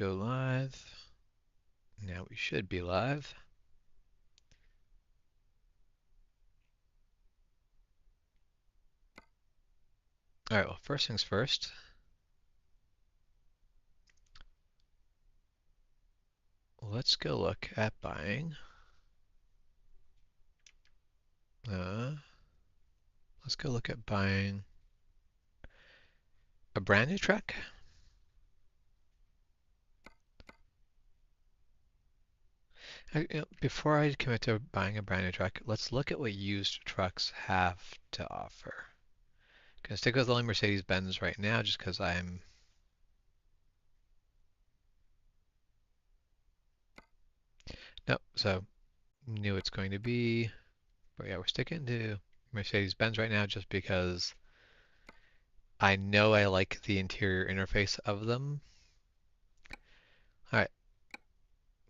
Go live. Now we should be live. All right, well, first things first. Let's go look at buying. Let's go look at buying a brand new truck. Before I commit to buying a brand new truck, let's look at what used trucks have to offer. Gonna stick with only Mercedes-Benz right now just because I'm... No, so knew it's going to be. But yeah, we're sticking to Mercedes-Benz right now just because I know I like the interior interface of them. All right,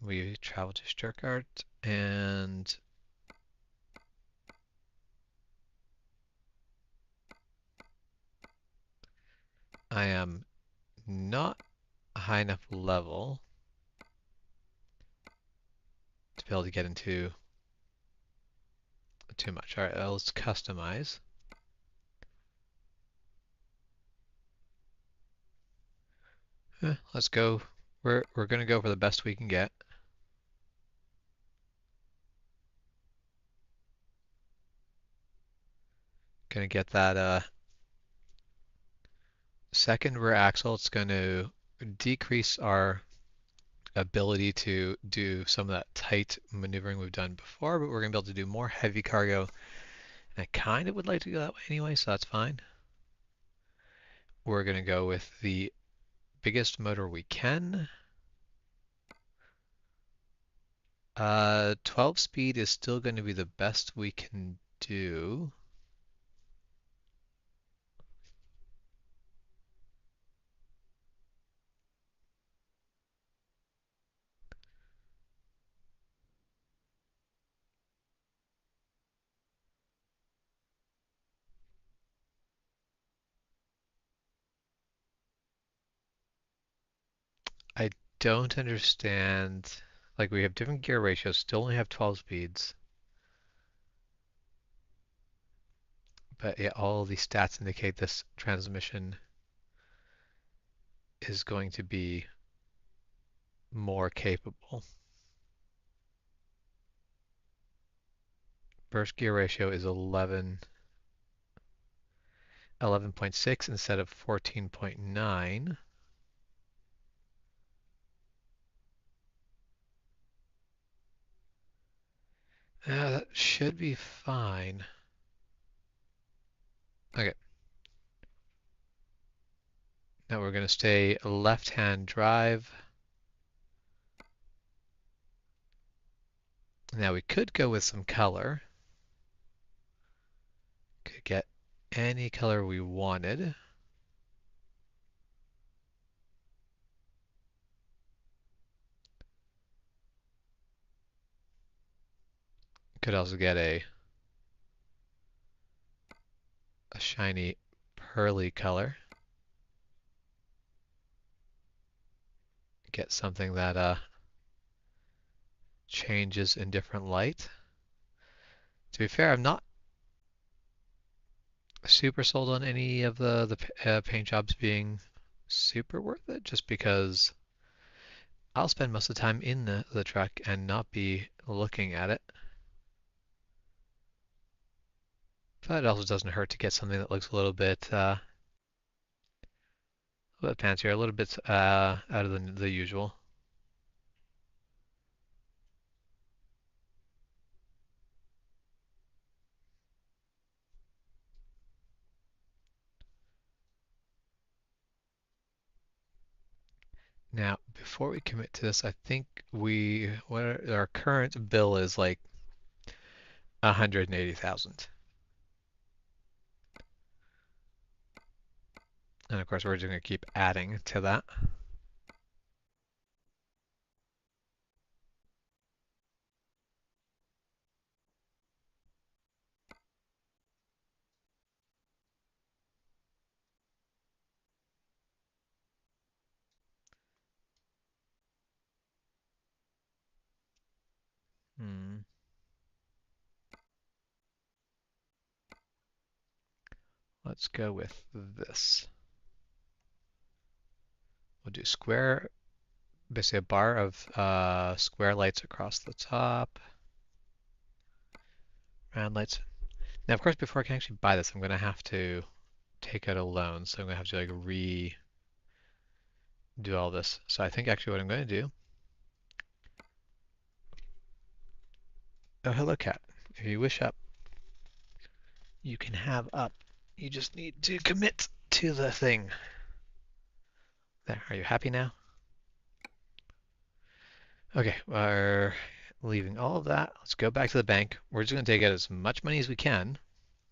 we travel to Stuttgart and I am not a high enough level to be able to get into too much. All right, let's customize. Let's go. We're gonna go for the best we can get. Gonna get that second rear axle. It's going to decrease our ability to do some of that tight maneuvering we've done before, but we're gonna be able to do more heavy cargo. And I kind of would like to go that way anyway, so that's fine. We're gonna go with the biggest motor we can. 12 speed is still going to be the best we can do. I don't understand. Like, we have different gear ratios, still only have 12 speeds. But yeah, all these stats indicate this transmission is going to be more capable. First gear ratio is 11.6 instead of 14.9. That should be fine. Okay. Now we're going to stay left-hand drive. Now we could go with some color. Could get any color we wanted. Could also get a shiny pearly color. Get something that changes in different light. To be fair, I'm not super sold on any of the paint jobs being super worth it, just because I'll spend most of the time in the truck and not be looking at it. But it also doesn't hurt to get something that looks a little bit fancier, a little bit out of the usual. Now, before we commit to this, I think our current bill is like 180,000. And of course, we're just going to keep adding to that. Hmm. Let's go with this. We'll do square, basically a bar of square lights across the top, round lights. Now, of course, before I can actually buy this, I'm going to have to take out a loan, so I'm going to have to like redo all this. So I think actually what I'm going to do. Oh, hello, cat. If you wish up, you can have up. You just need to commit to the thing. There, are you happy now? Okay, we're leaving all of that. Let's go back to the bank. We're just going to take out as much money as we can.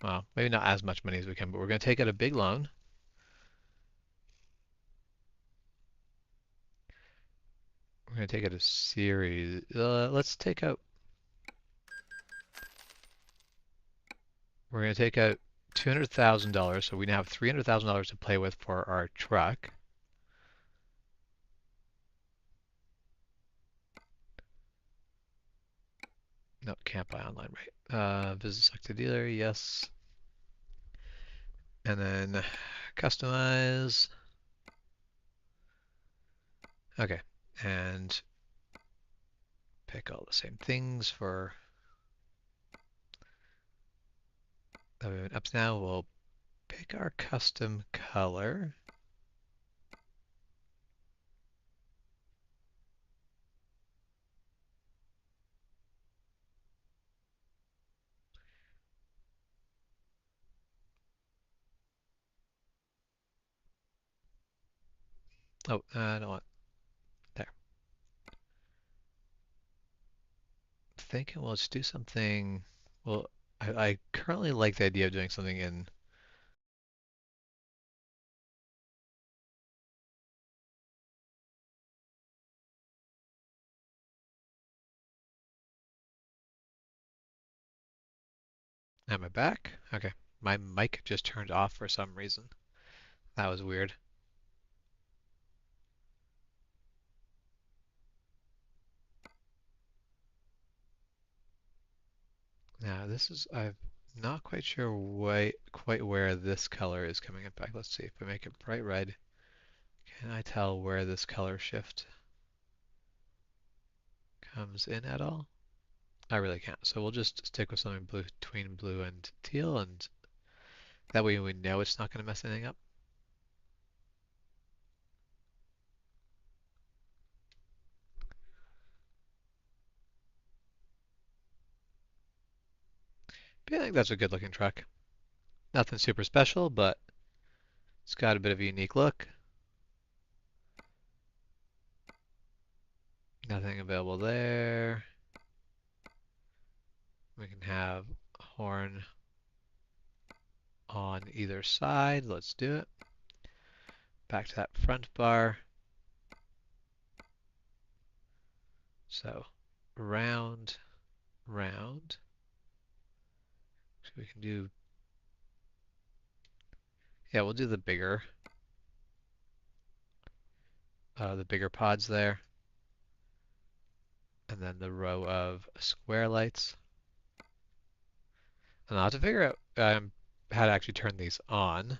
Well, maybe not as much money as we can, but we're going to take out a big loan. We're going to take out a series. Let's take out. We're going to take out $200,000, so we now have $300,000 to play with for our truck. No, can't buy online, right? Visit selected dealer, yes. And then customize. Okay, and pick all the same things for that we went up to now. We'll pick our custom color. Oh, I don't want there. Thinking we'll just do something. Well, I currently like the idea of doing something in. Am I back? Okay. My mic just turned off for some reason. That was weird. Now this is, I'm not quite sure quite where this color is coming in back. Let's see, if we make it bright red, can I tell where this color shift comes in at all? I really can't. So we'll just stick with something blue between blue and teal, and that way we know it's not going to mess anything up. But yeah, I think that's a good looking truck. Nothing super special, but it's got a bit of a unique look. Nothing available there. We can have a horn on either side. Let's do it. Back to that front bar. So round, round. So we can do, yeah, we'll do the bigger pods there. And then the row of square lights. And I'll have to figure out how to actually turn these on.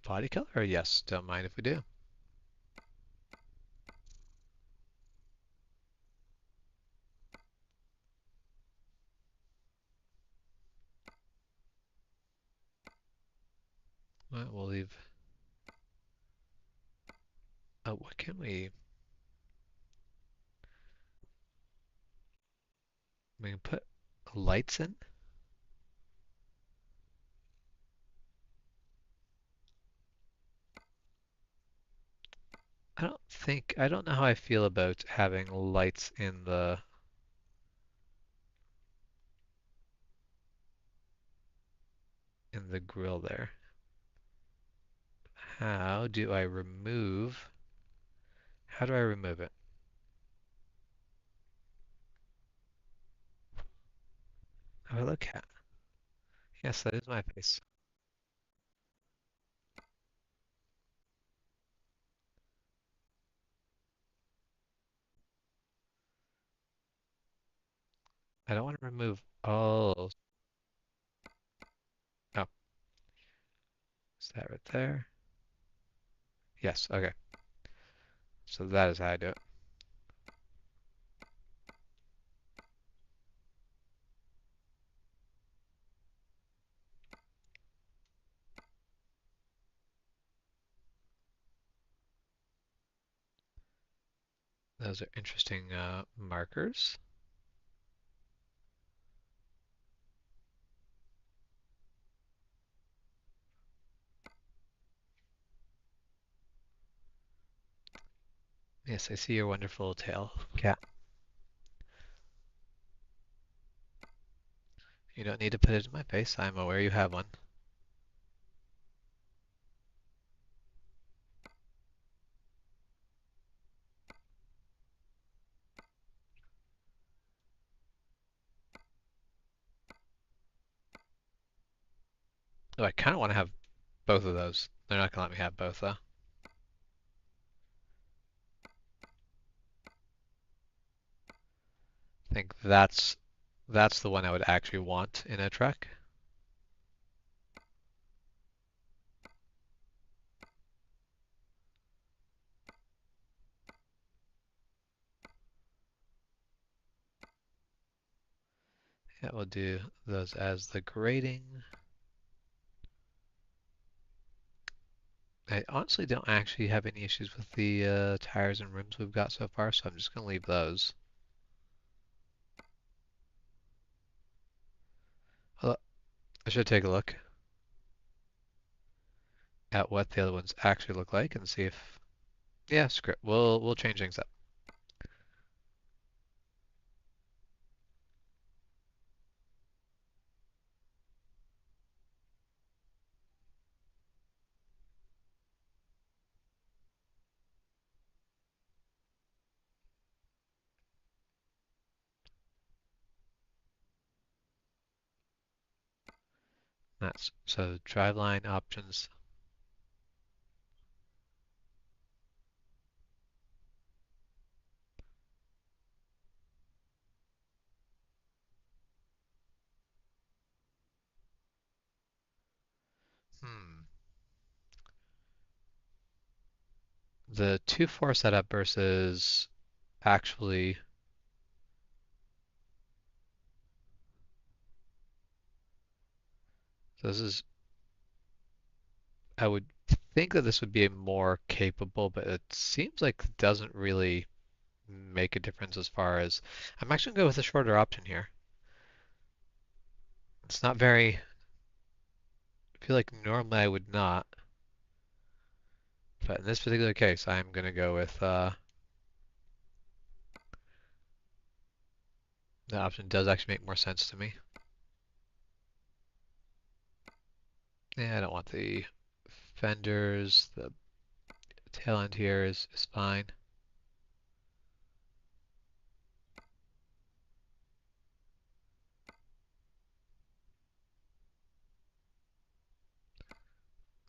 Body color? Yes, don't mind if we do. Well, we'll leave. Oh, what can we? We can put lights in. I don't know how I feel about having lights in the grill there. How do I remove? How do I remove it? Oh, look at. Yes, that is my face. I don't want to remove, oh, oh, is that right there? Yes, okay. So that is how I do it. Those are interesting markers. Yes, I see your wonderful tail, cat. You don't need to put it in my face. I'm aware you have one. Oh, I kind of want to have both of those. They're not gonna let me have both though. I think that's the one I would actually want in a truck. Yeah, we'll do those as the grading. I honestly don't actually have any issues with the tires and rims we've got so far, so I'm just gonna leave those. Well, I should take a look at what the other ones actually look like and see if, yeah, screw it. We'll change things up. That's so driveline options. Hmm. The 2.4 setup versus actually, so this is, I would think that this would be more capable, but it seems like it doesn't really make a difference as far as, I'm actually gonna go with a shorter option here. It's not very, I feel like normally I would not, but in this particular case, I'm gonna go with the option does actually make more sense to me. Yeah, I don't want the fenders, the tail end here is fine.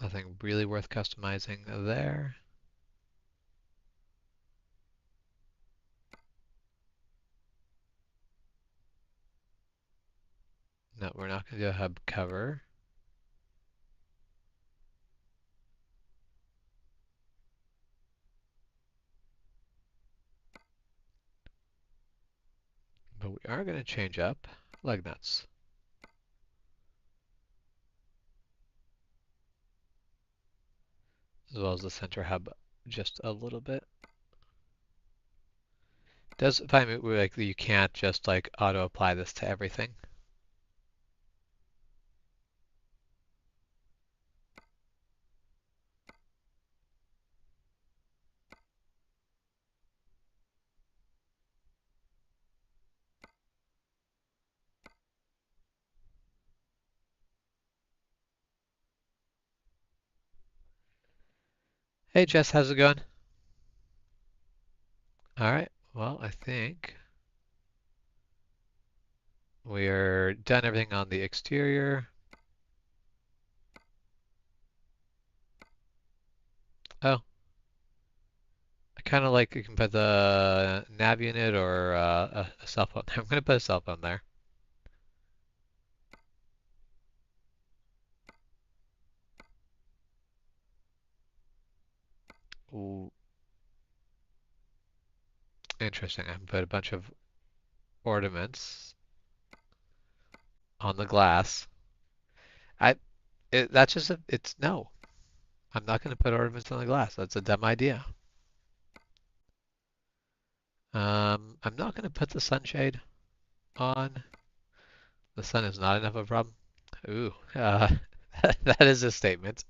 Nothing really worth customizing there. No, we're not going to do a hub cover. But we are going to change up lug nuts. As well as the center hub just a little bit. Does find it like you can't just like auto apply this to everything. Hey Jess, how's it going? Alright, well I think we're done everything on the exterior. Oh, I kind of like you can put the nav unit or a cell phone there. I'm going to put a cell phone there. Ooh, interesting. I can put a bunch of ornaments on the glass. I that's just it's no. I'm not going to put ornaments on the glass. That's a dumb idea. I'm not going to put the sunshade on. The sun is not enough of a problem. Ooh, that is a statement.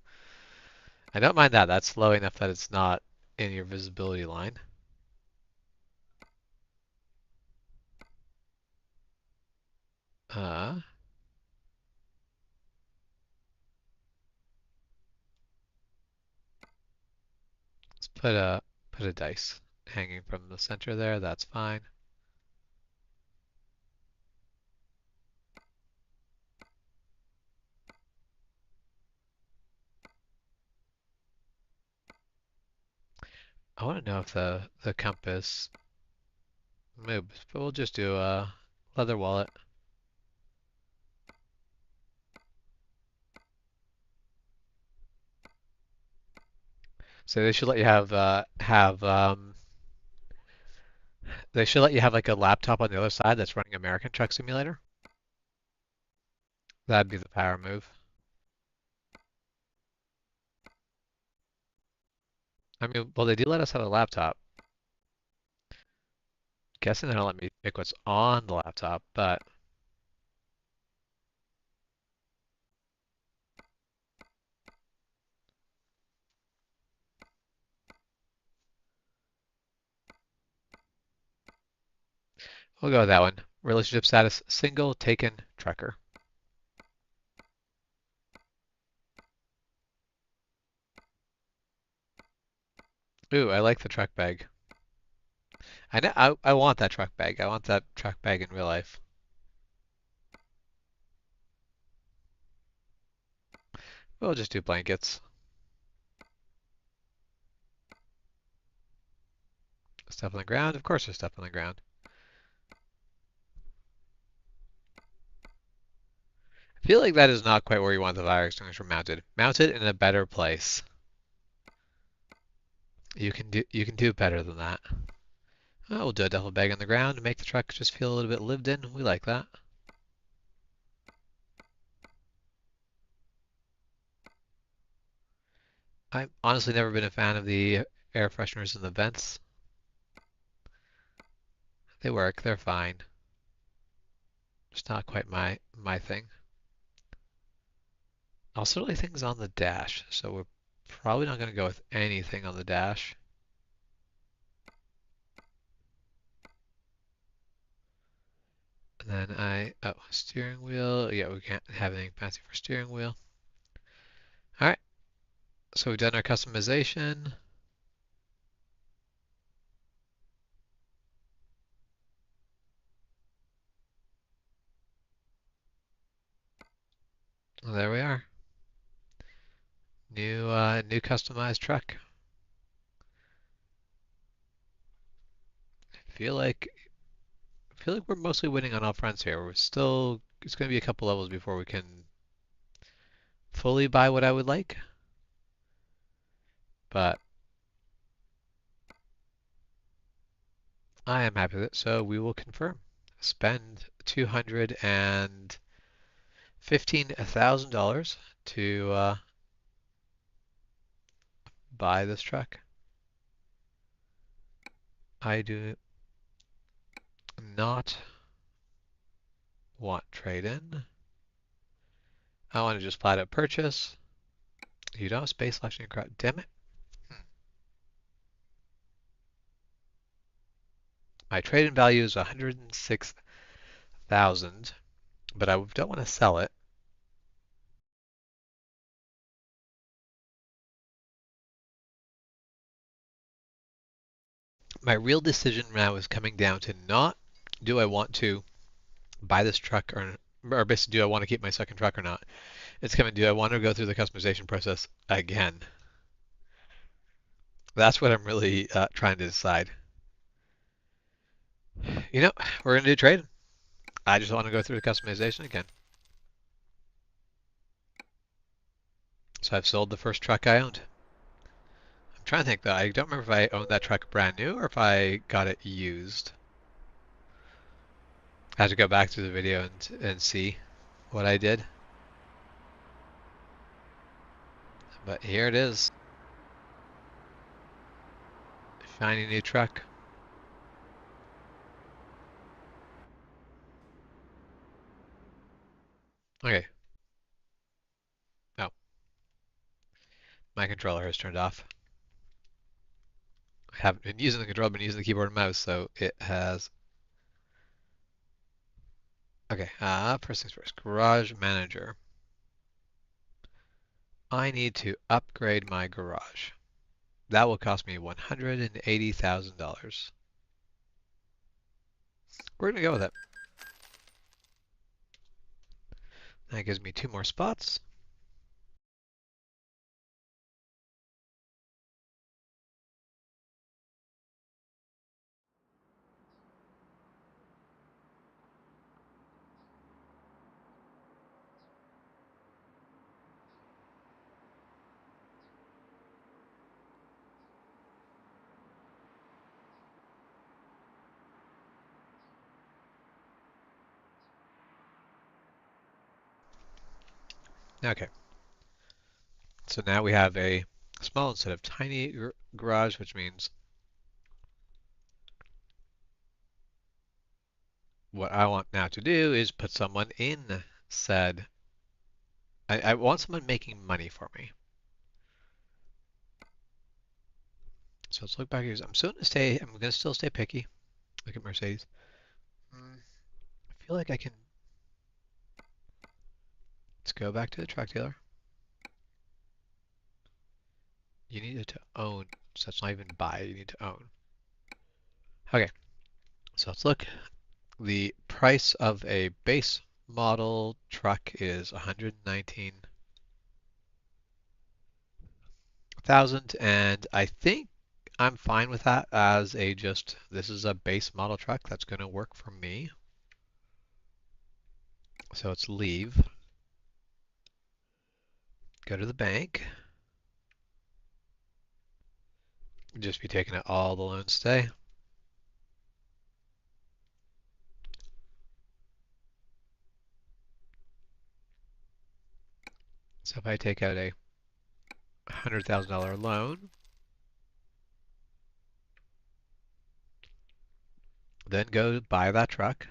I don't mind that. That's low enough that it's not in your visibility line. Uh, let's put a dice hanging from the center there. That's fine. I want to know if the compass moves, but we'll just do a leather wallet. So they should let you they should let you have like a laptop on the other side that's running American Truck Simulator. That'd be the power move. I mean, well, they do let us have a laptop. Guessing they don't let me pick what's on the laptop, but we'll go with that one. Relationship status, single, taken, trucker. Ooh, I like the truck bag. I know, I want that truck bag. I want that truck bag in real life. We'll just do blankets. Stuff on the ground? Of course there's stuff on the ground. I feel like that is not quite where you want the fire extinguisher mounted. Mount it in a better place. You can do better than that. Oh, we'll do a duffel bag on the ground to make the truck just feel a little bit lived in. We like that. I've honestly never been a fan of the air fresheners in the vents. They work, they're fine. Just not quite my thing. Also, really things on the dash, so we're probably not going to go with anything on the dash. And then steering wheel. Yeah, we can't have anything fancy for steering wheel. All right, so we've done our customization. Well, there we are. New customized truck. Feel like feel like we're mostly winning on all fronts here. We're still it's going to be a couple levels before we can fully buy what I would like, but I am happy with it. So we will confirm. Spend $215,000 to buy this truck. I do not want trade-in. I want to just flat out purchase. You don't have space left in your crowd. Damn it. My trade-in value is 106,000, but I don't want to sell it. My real decision now is coming down to not do I want to buy this truck or basically do I want to keep my second truck or not. It's coming, do I want to go through the customization process again? That's what I'm really trying to decide. You know, we're going to do trade. I just want to go through the customization again. So I've sold the first truck I owned. trying to think though. I don't remember if I owned that truck brand new or if I got it used. I have to go back to the video and see what I did. But here it is. Shiny new truck. Okay. Oh, my controller has turned off. I haven't been using the controller, I've been using the keyboard and mouse, so it has. Okay, first things first. Garage manager. I need to upgrade my garage. That will cost me $180,000. We're gonna go with it. That gives me 2 more spots. Okay, so now we have a small instead of tiny garage, which means what I want now to do is put someone in said. I want someone making money for me. So let's look back here. I'm gonna still stay picky. Look at Mercedes. I feel like I can. Let's go back to the truck dealer. You need it to own, so it's not even buy, you need to own. Okay, so let's look. The price of a base model truck is 119,000, and I think I'm fine with that as this is a base model truck that's going to work for me. So let's leave, go to the bank, just be taking out all the loans today. So if I take out a $100,000 loan, then go buy that truck.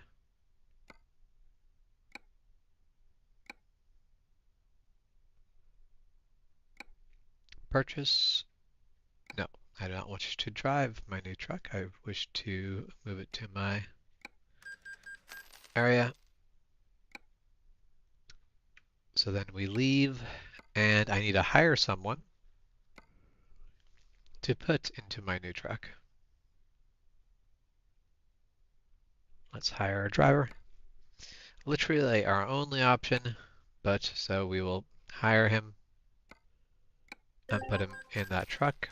Purchase. No, I do not wish to drive my new truck. I wish to move it to my area. So then we leave, and I need to hire someone to put into my new truck. Let's hire a driver. Literally our only option, but so we will hire him and put him in that truck.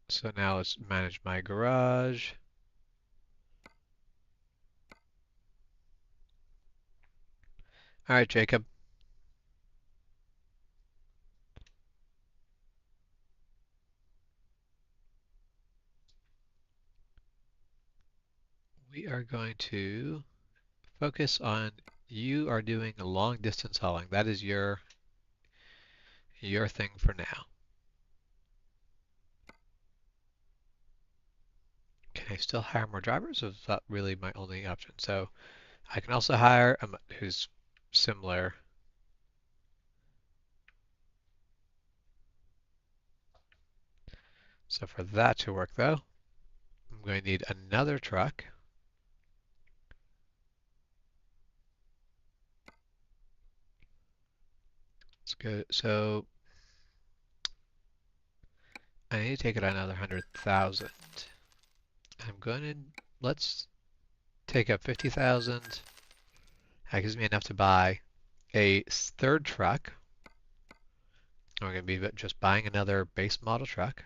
So now let's manage my garage. All right, Jacob. We are going to focus on you are doing long distance hauling. That is your thing for now. Can I still hire more drivers, or is that really my only option? So I can also hire who's similar. So for that to work though, I'm going to need another truck. Let's go. So I need to take it another 100,000. I'm going to let's take up 50,000. That gives me enough to buy a third truck. I'm going to be just buying another base model truck.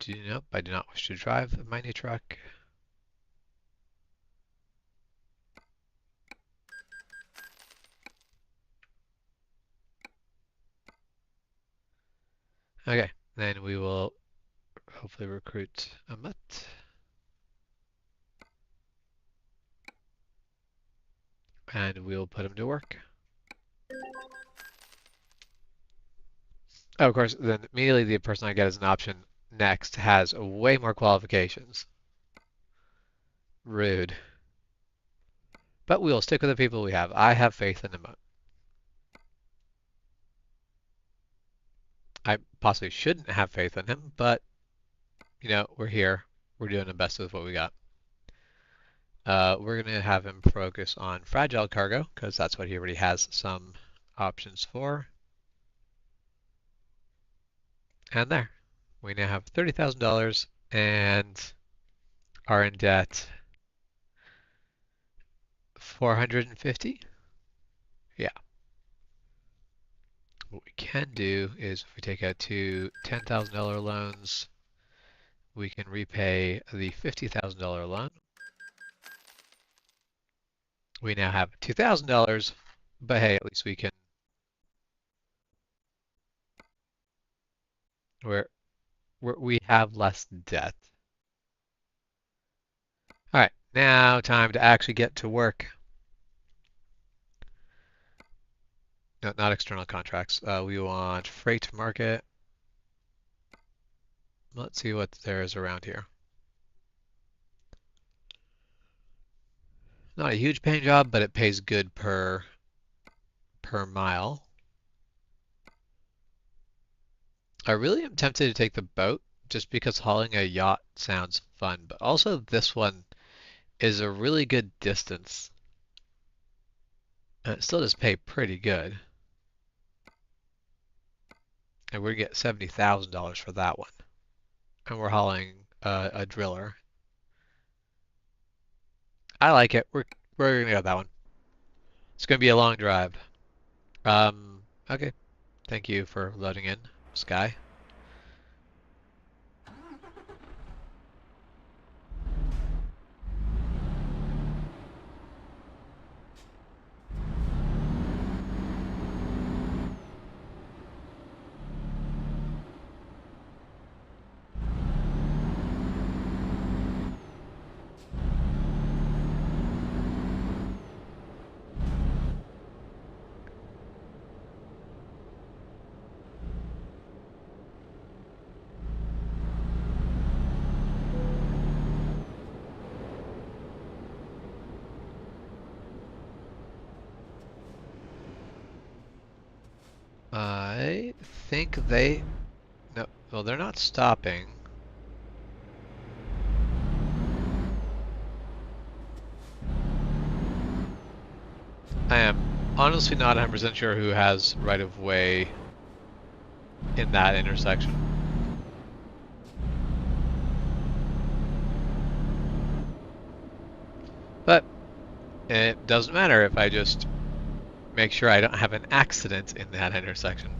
Nope, I do not wish to drive my new truck. Okay, then we will hopefully recruit a mutt. And we'll put him to work. Oh, of course, then immediately the person I get as an option next has way more qualifications. Rude. But we will stick with the people we have. I have faith in them. I possibly shouldn't have faith in him, but, you know, we're here. We're doing the best with what we got. We're going to have him focus on fragile cargo, because that's what he already has some options for. And there. We now have $30,000 and are in debt 450. Yeah. What we can do is if we take out two $10,000 loans, we can repay the $50,000 loan. We now have $2,000, but hey, at least we can. We have less debt. All right, now time to actually get to work. No, not external contracts. We want freight market. Let's see what there is around here. Not a huge paying job, but it pays good per mile. I really am tempted to take the boat just because hauling a yacht sounds fun, but also this one is a really good distance. And it still does pay pretty good. And we get $70,000 for that one. And we're hauling a driller. I like it. We're gonna go that one. It's gonna be a long drive. Okay. Thank you for loading in, Sky. I think they... No, well, they're not stopping. I am honestly not 100% sure who has right of way in that intersection. But it doesn't matter if I just make sure I don't have an accident in that intersection.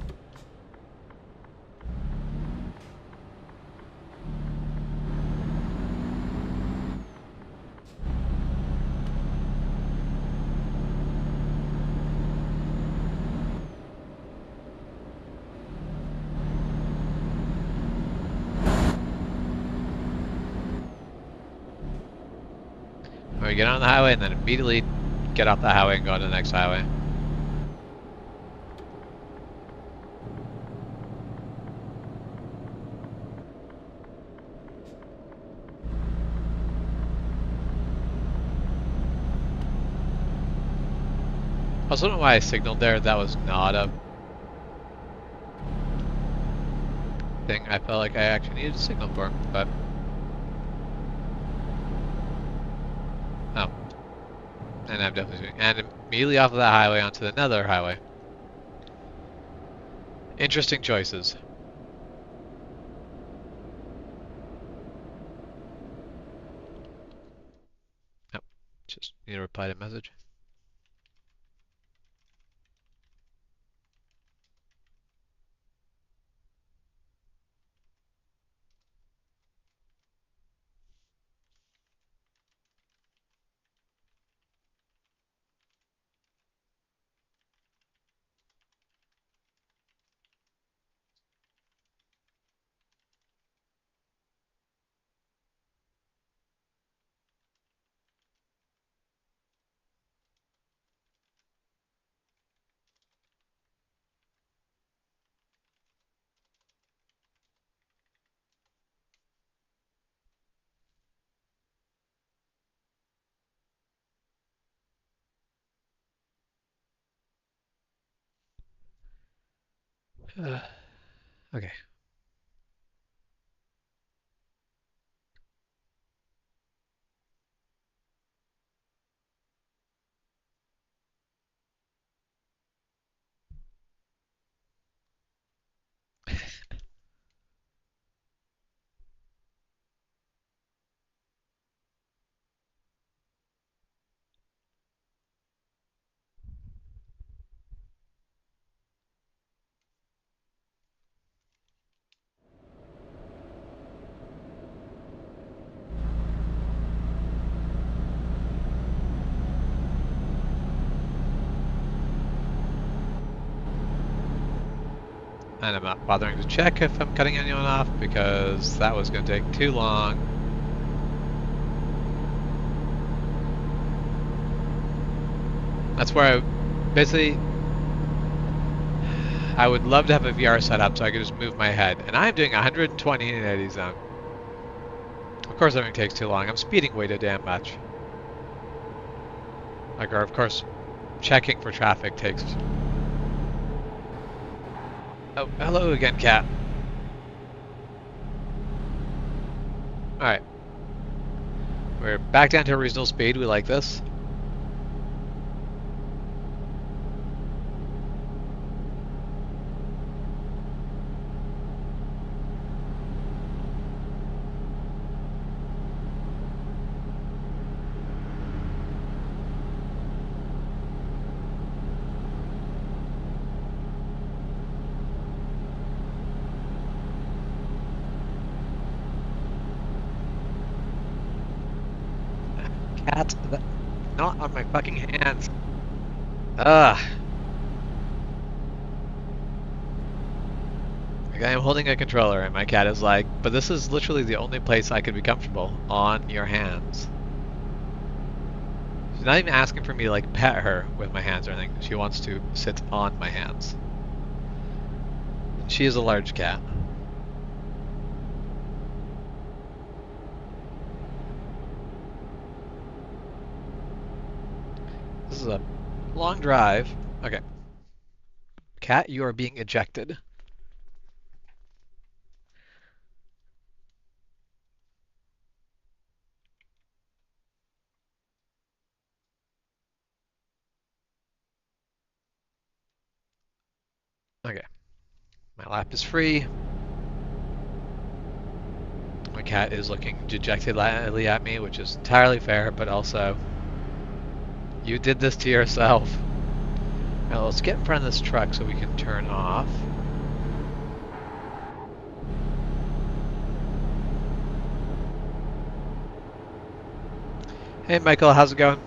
We get on the highway and then immediately get off the highway and go on to the next highway. I also don't know why I signaled there. That was not a thing I felt like I actually needed to signal for, but... Oh. And I'm definitely... And immediately off of that highway onto another highway. Interesting choices. Oh, just need to reply to message. Okay. And I'm not bothering to check if I'm cutting anyone off because that was going to take too long. That's where basically I would love to have a VR setup so I could just move my head. And I'm doing 120 in 80 zone. Of course everything takes too long. I'm speeding way too damn much. Like, or of course, checking for traffic takes... Oh, hello again, cat. Alright. We're back down to a reasonable speed. We like this. Cat, not on my fucking hands. Ugh. Like, I am holding a controller and my cat is like, but this is literally the only place I could be comfortable, on your hands. She's not even asking for me to like pet her with my hands or anything. She wants to sit on my hands. She is a large cat. This is a long drive. Okay. Cat, you are being ejected. Okay. My lap is free. My cat is looking dejectedly at me, which is entirely fair, but also, you did this to yourself. Now let's get in front of this truck so we can turn off. Hey Michael, how's it going?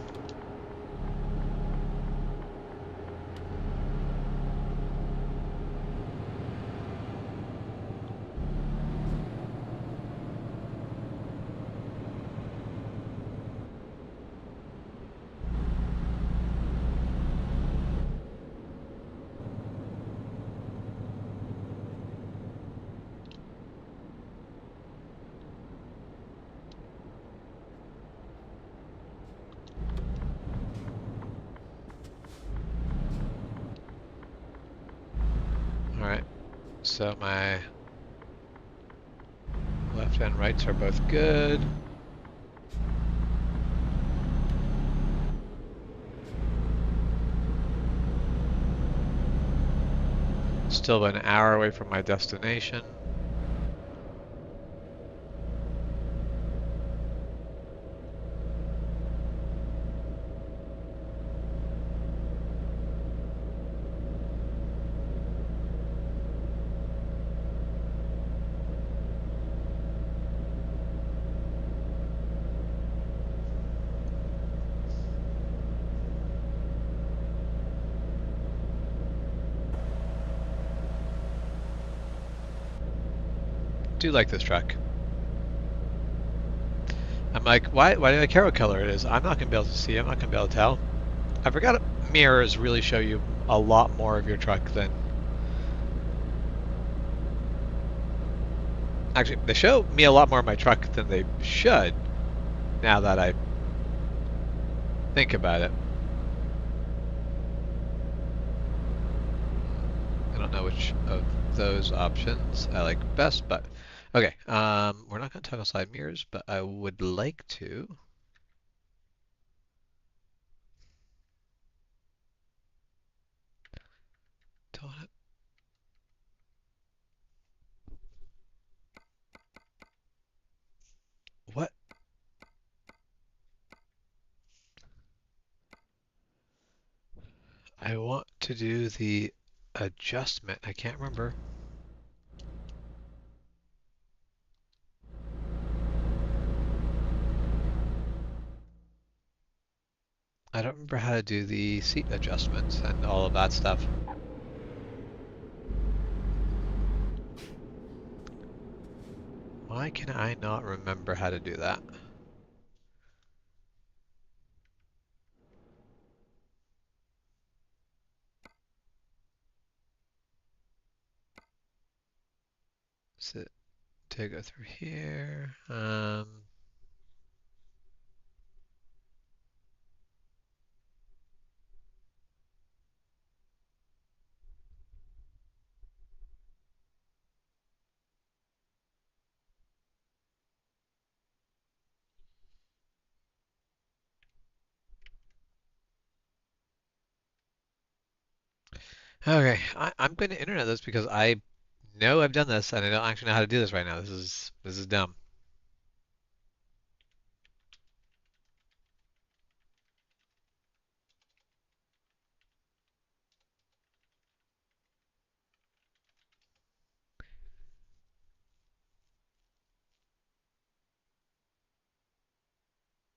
Alright, so my left and rights are both good. Still about an hour away from my destination. Do like this truck. I'm like, why do I care what color it is? I'm not gonna be able to see, I'm not gonna be able to tell. I forgot mirrors really show you a lot more of your truck than... Actually, they show me a lot more of my truck than they should, now that I think about it. I don't know which of those options I like best, but okay. We're not going to toggle slide mirrors, but I would like to. Don't- What? I want to do the adjustment. I can't remember. I don't remember how to do the seat adjustments and all of that stuff. Why can I not remember how to do that? So to go through here. Okay, I'm going to internet this because I know I've done this and I don't actually know how to do this right now. This is dumb.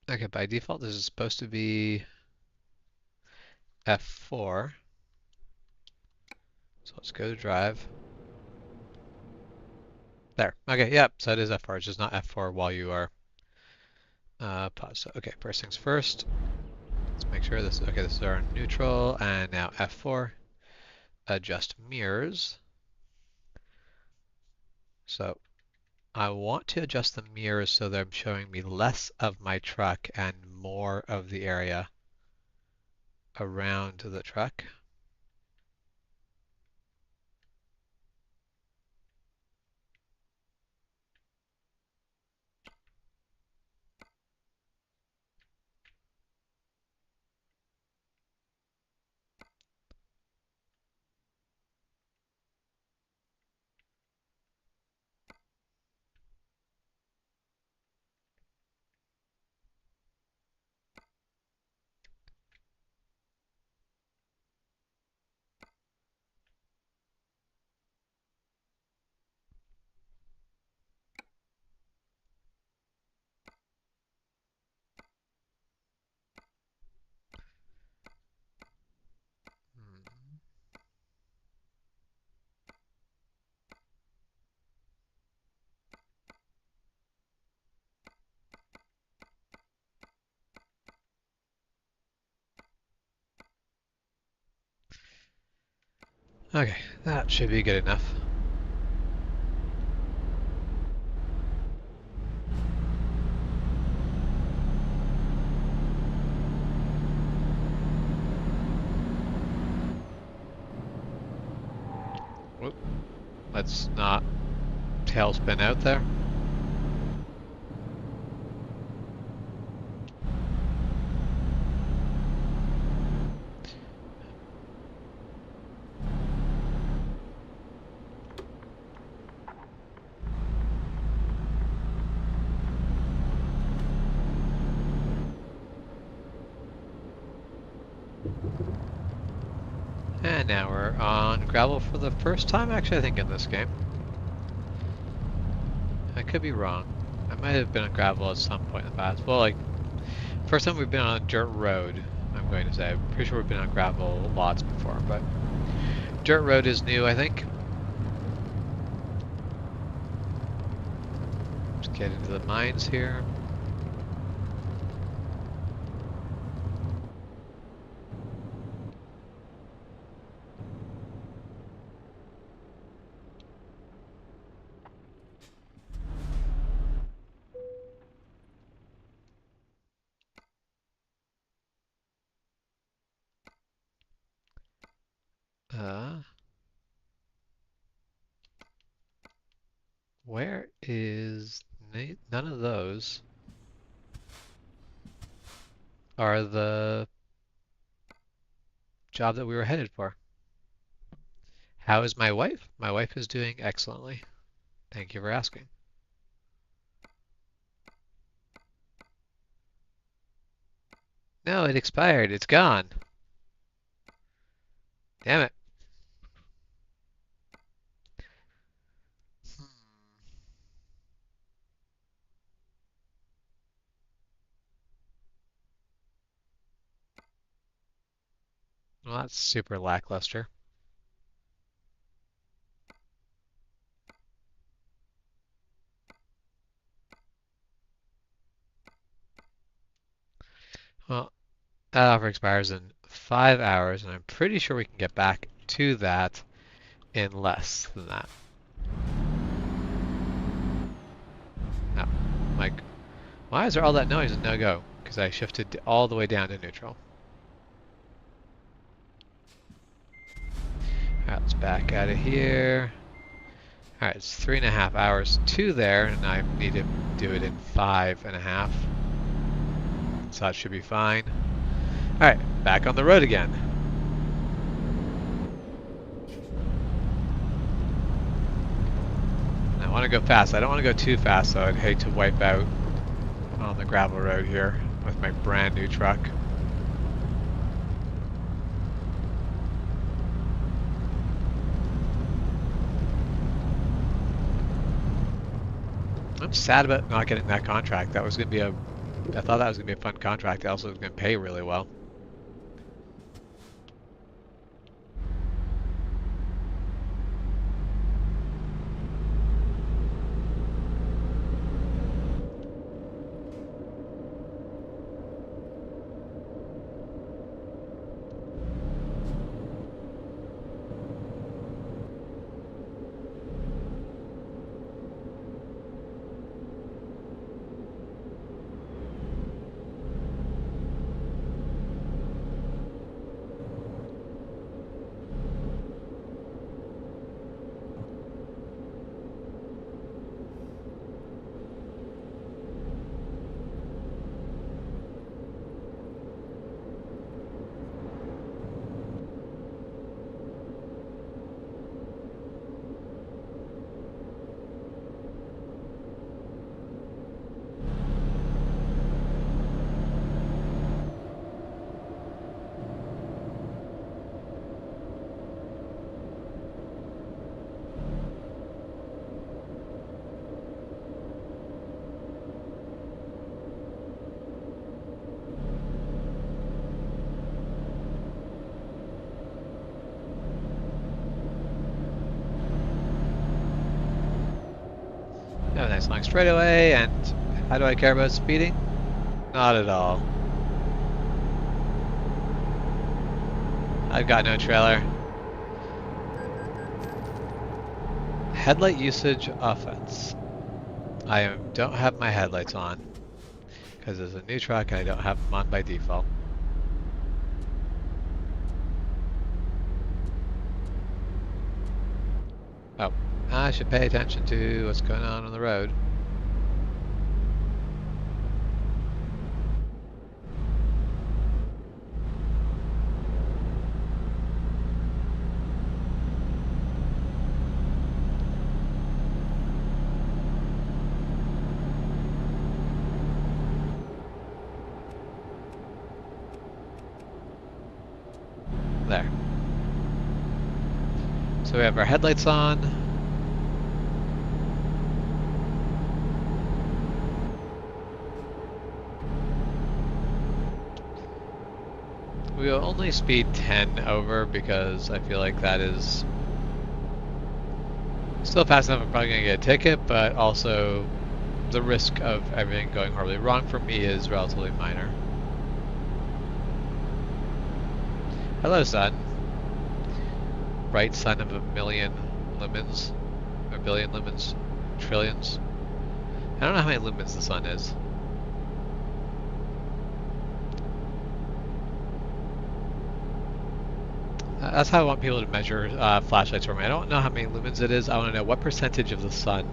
Okay, by default this is supposed to be F4. So let's go to drive. There. Okay, yep. So it is F4. It's just not F4 while you are paused. So okay, first things first. Let's make sure this. Okay, this is our neutral, and now F4. Adjust mirrors. So I want to adjust the mirrors so they're showing me less of my truck and more of the area around the truck. Hmm. Okay, that should be good enough. Whoop. Let's not tailspin out there. And now we're on gravel for the first time, actually, I think, in this game. I could be wrong. I might have been on gravel at some point in the past. Well, like, first time we've been on a dirt road, I'm going to say. I'm pretty sure we've been on gravel lots before, but dirt road is new, I think. Let's get into the mines here. Uh, Where is... None of those are the job that we were headed for. How is my wife? My wife is doing excellently. Thank you for asking. No, it expired. It's gone. Damn it. Well, that's super lackluster. Well, that offer expires in 5 hours, and I'm pretty sure we can get back to that in less than that. No. Like, why is there all that noise and no go? Because I shifted all the way down to neutral. Alright, let's back out of here. Alright, it's 3.5 hours to there, and I need to do it in 5.5. So that should be fine. Alright, back on the road again. I want to go fast. I don't want to go too fast, so I'd hate to wipe out on the gravel road here with my brand new truck. I'm sad about not getting that contract. That was going to be I thought that was going to be a fun contract. It also was going to pay really well. Have a nice long straightaway, and how do I care about speeding? Not at all. I've got no trailer. Headlight usage offense. I don't have my headlights on because it's a new truck and I don't have them on by default. Oh, I should pay attention to what's going on the road. There. So we have our headlights on. We will only speed 10 over because I feel like that is still fast enough. I'm probably going to get a ticket, but also the risk of everything going horribly wrong for me is relatively minor. Hello, sun. Bright sun of a million lumens, or billion lumens, trillions. I don't know how many lumens the sun is. That's how I want people to measure flashlights for me. I don't know how many lumens it is. I want to know what percentage of the sun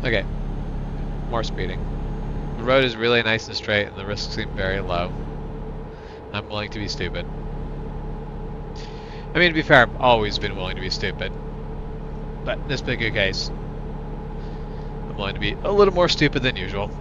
Okay, more speeding. The road is really nice and straight, and the risks seem very low. I'm willing to be stupid. I mean, to be fair, I've always been willing to be stupid. But in this bigger case, I'm willing to be a little more stupid than usual.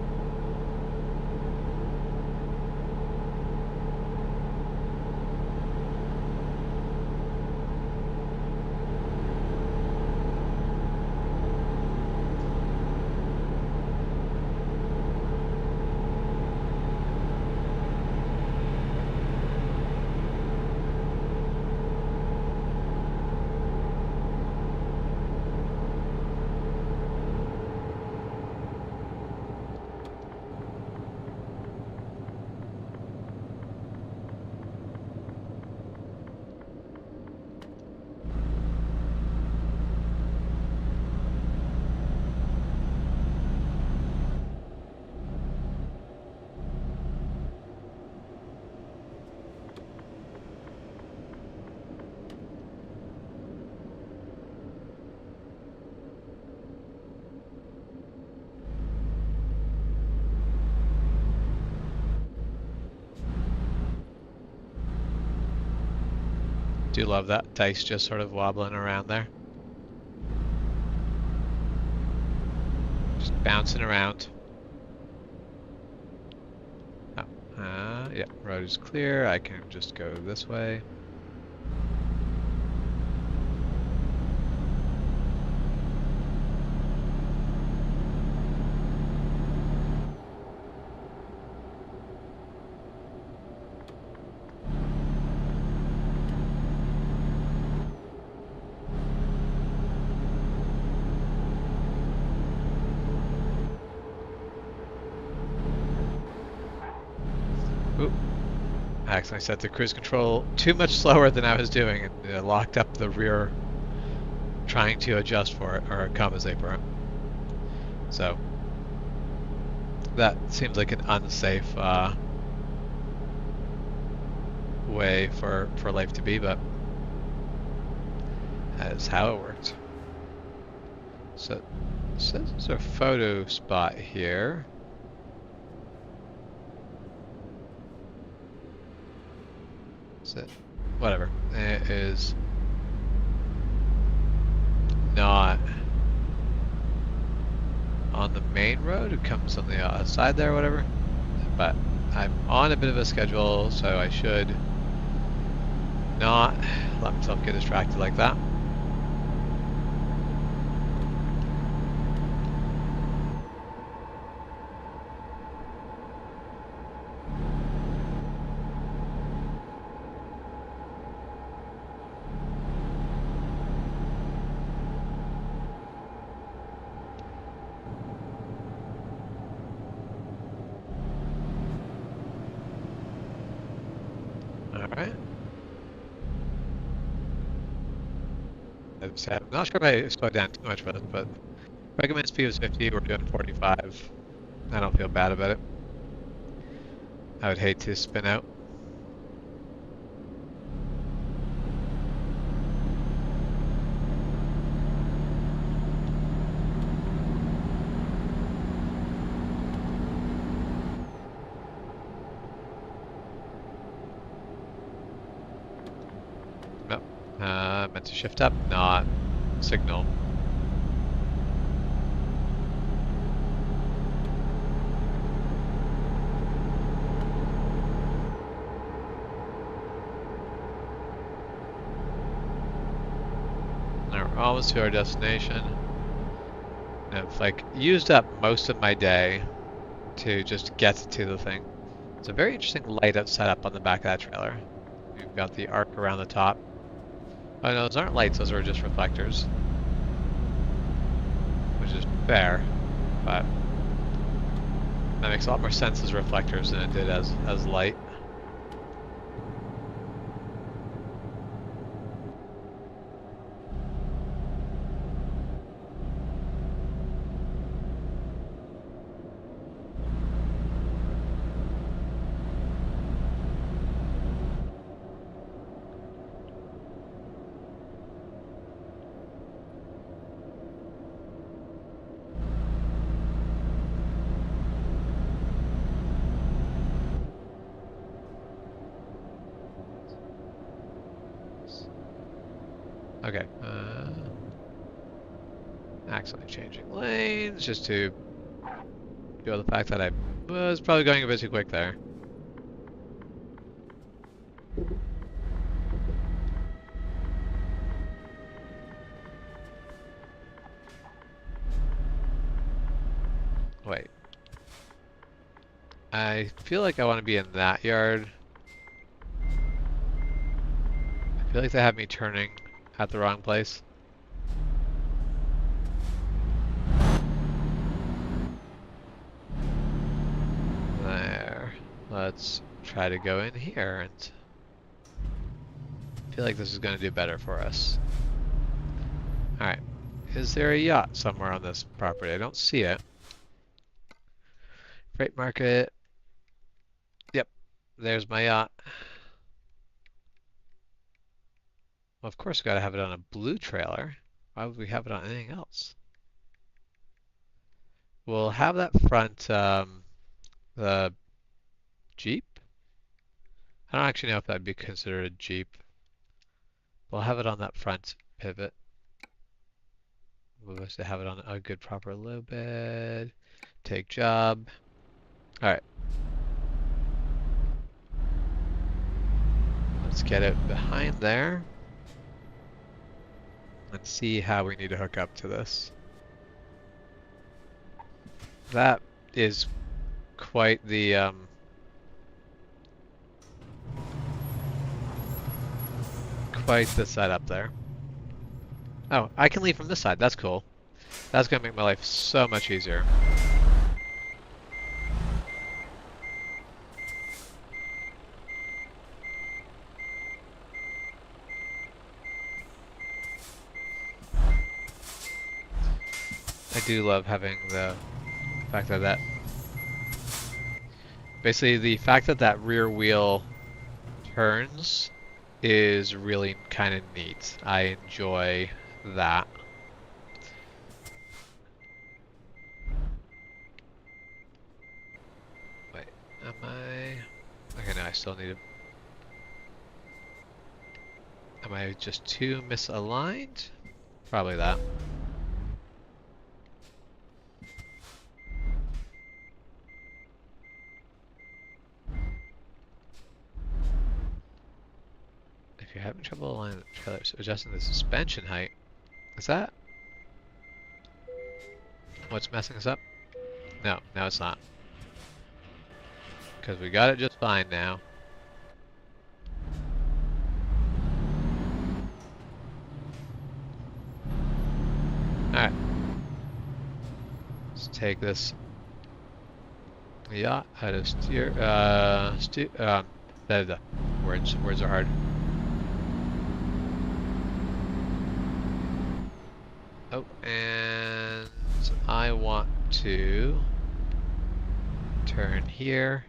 Do love that dice just sort of wobbling around there. Just bouncing around. Oh, yeah, road is clear. I can just go this way. Oop. I accidentally set the cruise control too much slower than I was doing and locked up the rear trying to adjust for it or compensate for it. So that seems like an unsafe way for life to be, but that is how it works. So it says there's a photo spot here. Is it? Whatever. It is not on the main road. It comes on the side there or whatever. But I'm on a bit of a schedule, so I should not let myself get distracted like that. Alright. I'm not sure if I slowed down too much for this, but recommend speed was 50, we're doing 45. I don't feel bad about it. I would hate to spin out. Nope. Meant to shift up, not signal. Now we're almost to our destination. And I've like used up most of my day to just get to the thing. It's a very interesting light set up on the back of that trailer. You've got the arc around the top. Oh no, those aren't lights, those are just reflectors. Which is fair, but that makes a lot more sense as reflectors than it did as light. Okay. Accidentally changing lanes just to feel the fact that I was probably going a bit too quick there. Wait. I feel like I want to be in that yard. I feel like they have me turning at the wrong place. There. Let's try to go in here and I feel like this is going to do better for us. Alright. Is there a yacht somewhere on this property? I don't see it. Freight market. Yep. There's my yacht. Well, of course we gotta have it on a blue trailer. Why would we have it on anything else? We'll have that front, the Jeep? I don't actually know if that'd be considered a Jeep. We'll have it on that front pivot. We'll just have it on a good proper low bed. Take job. Alright. Let's get it behind there. Let's see how we need to hook up to this. That is quite the setup there. Oh, I can leave from this side. That's cool. That's gonna make my life so much easier. I do love having the fact that basically the fact that that rear wheel turns is really kind of neat. I enjoy that. Wait, am I? Okay, no, I still need to. Am I just too misaligned? Probably that. If you're having trouble aligning the trailers, adjusting the suspension height, is that what's messing us up? No, no it's not. Because we got it just fine now. Alright. Let's take this yacht out of steer. Words are hard. Oh, and I want to turn here.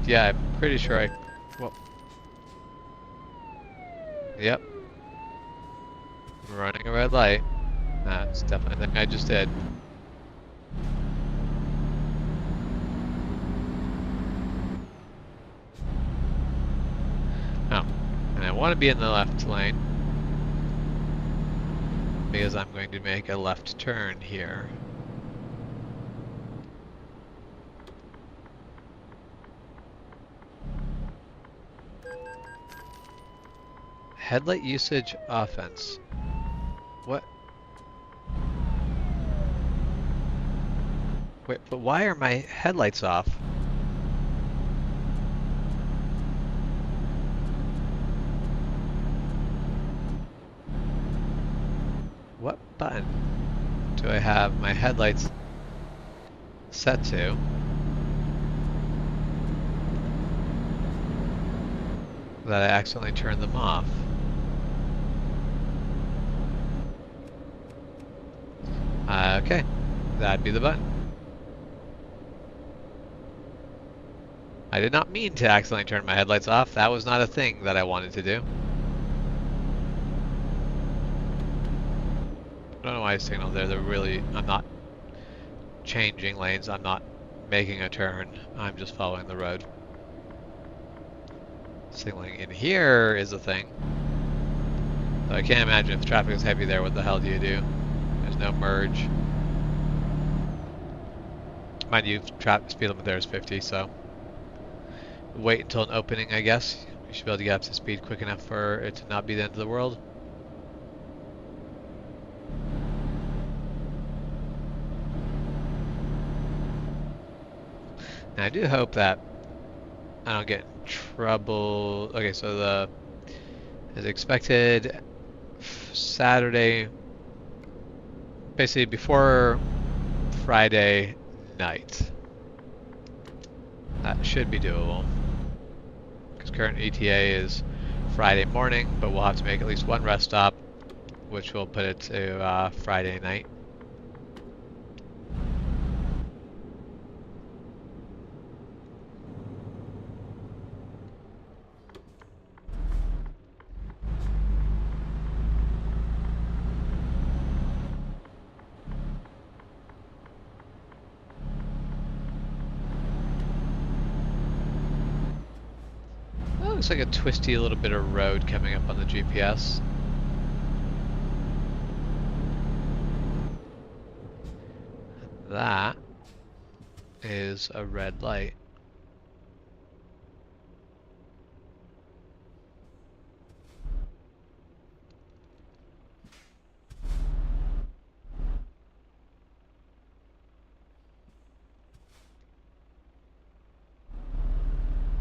Yeah, I'm pretty sure I... Well... Yep. I'm running a red light. That's definitely the thing I just did. Oh. And I want to be in the left lane. Because I'm going to make a left turn here. Headlight usage offense. What? Wait, but why are my headlights off? What button do I have my headlights set to? that I accidentally turned them off. Okay, that'd be the button. I did not mean to accidentally turn my headlights off. That was not a thing that I wanted to do. I don't know why I signaled there. They're really... I'm not changing lanes. I'm not making a turn. I'm just following the road. Signaling in here is a thing. So I can't imagine if traffic is heavy there, what the hell do you do? There's no merge. Mind you, speed limit there is 50, so... Wait until an opening, I guess. You should be able to get up to speed quick enough for it to not be the end of the world. Now I do hope that I don't get in trouble. Okay, so the as expected Saturday, basically before Friday night. That should be doable. Because current ETA is Friday morning, but we'll have to make at least one rest stop, which will put it to Friday night. Looks like a twisty little bit of road coming up on the GPS. That is a red light.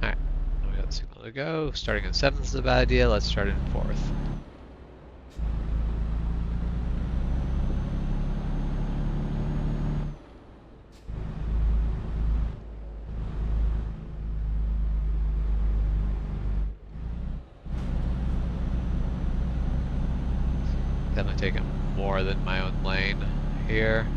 Alright, we got the signal to go. Starting in 7th is a bad idea. Let's start in 4th. Definitely taking more than my own lane here.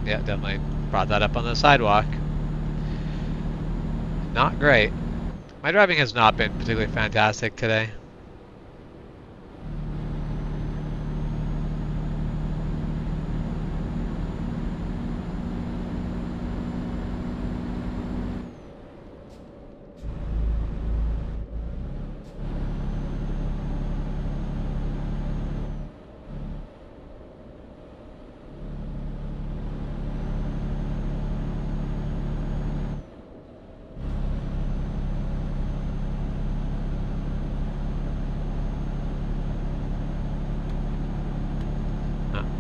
Yeah, definitely brought that up on the sidewalk. Not great. My driving has not been particularly fantastic today.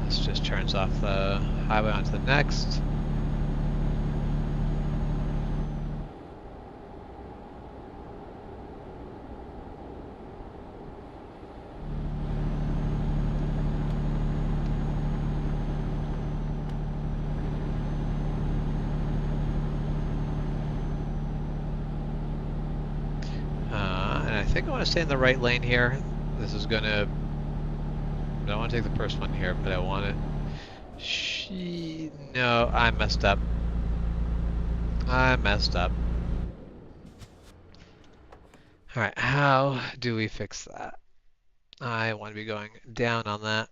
This just turns off the highway onto the next. And I think I want to stay in the right lane here. This is gonna... I don't want to take the first one here, but I want to... No, I messed up. I messed up. Alright, how do we fix that? I want to be going down on that.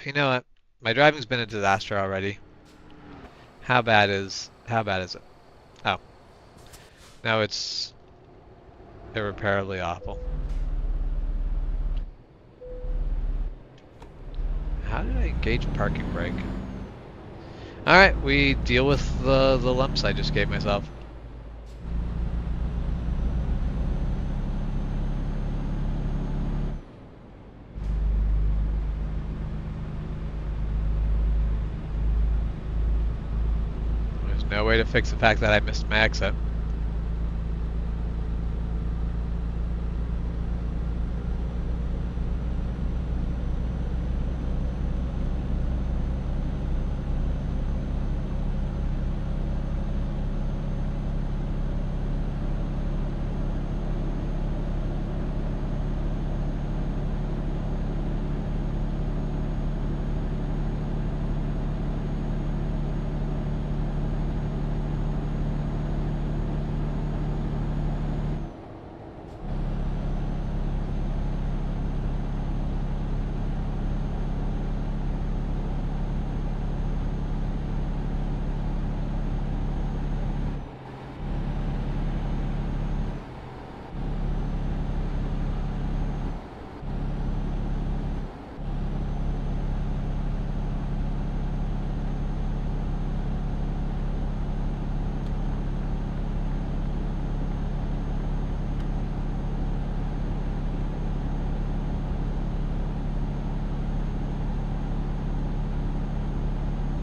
You know what? My driving's been a disaster already. How bad is it? Oh. No, it's irreparably awful. How did I engage parking brake? Alright, we deal with the lumps I just gave myself. Alright, let's just turn off the highway onto the next. no way to fix the fact that I missed my exit.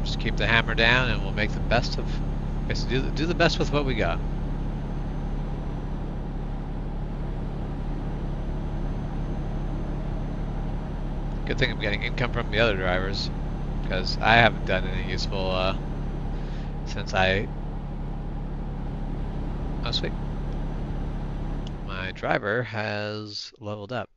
Just keep the hammer down and we'll make the best of, basically do the best with what we got. Good thing I'm getting income from the other drivers, because I haven't done any useful since I... Oh sweet. My driver has leveled up.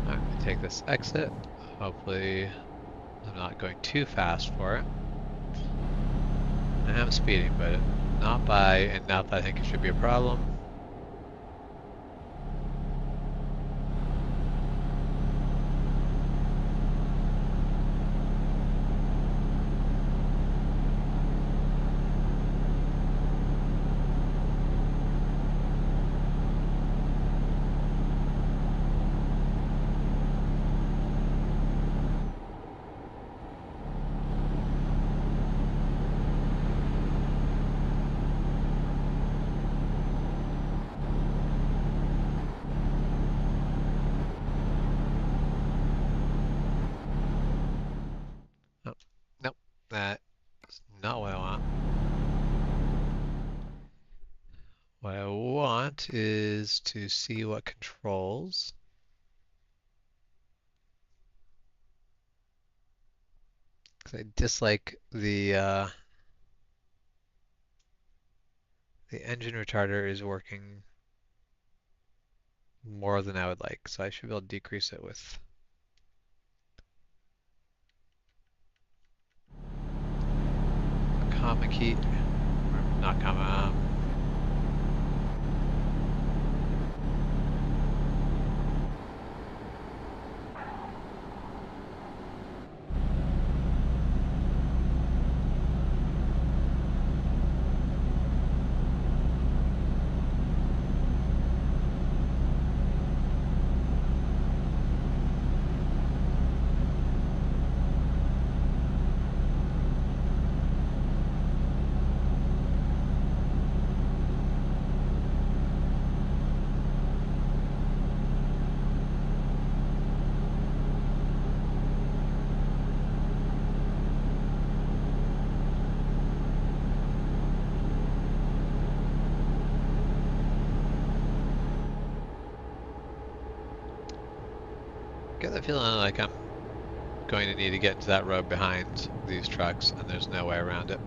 I'm gonna take this exit. Hopefully I'm not going too fast for it. I am speeding, but not by enough that I think it should be a problem. Oh, nope, that's not what I want. What I want is to see what controls. Because I dislike the engine retarder is working more than I would like, so I should be able to decrease it with a comma key. Or not comma. Get the feeling like I'm going to need to get into that road behind these trucks, and there's no way around it.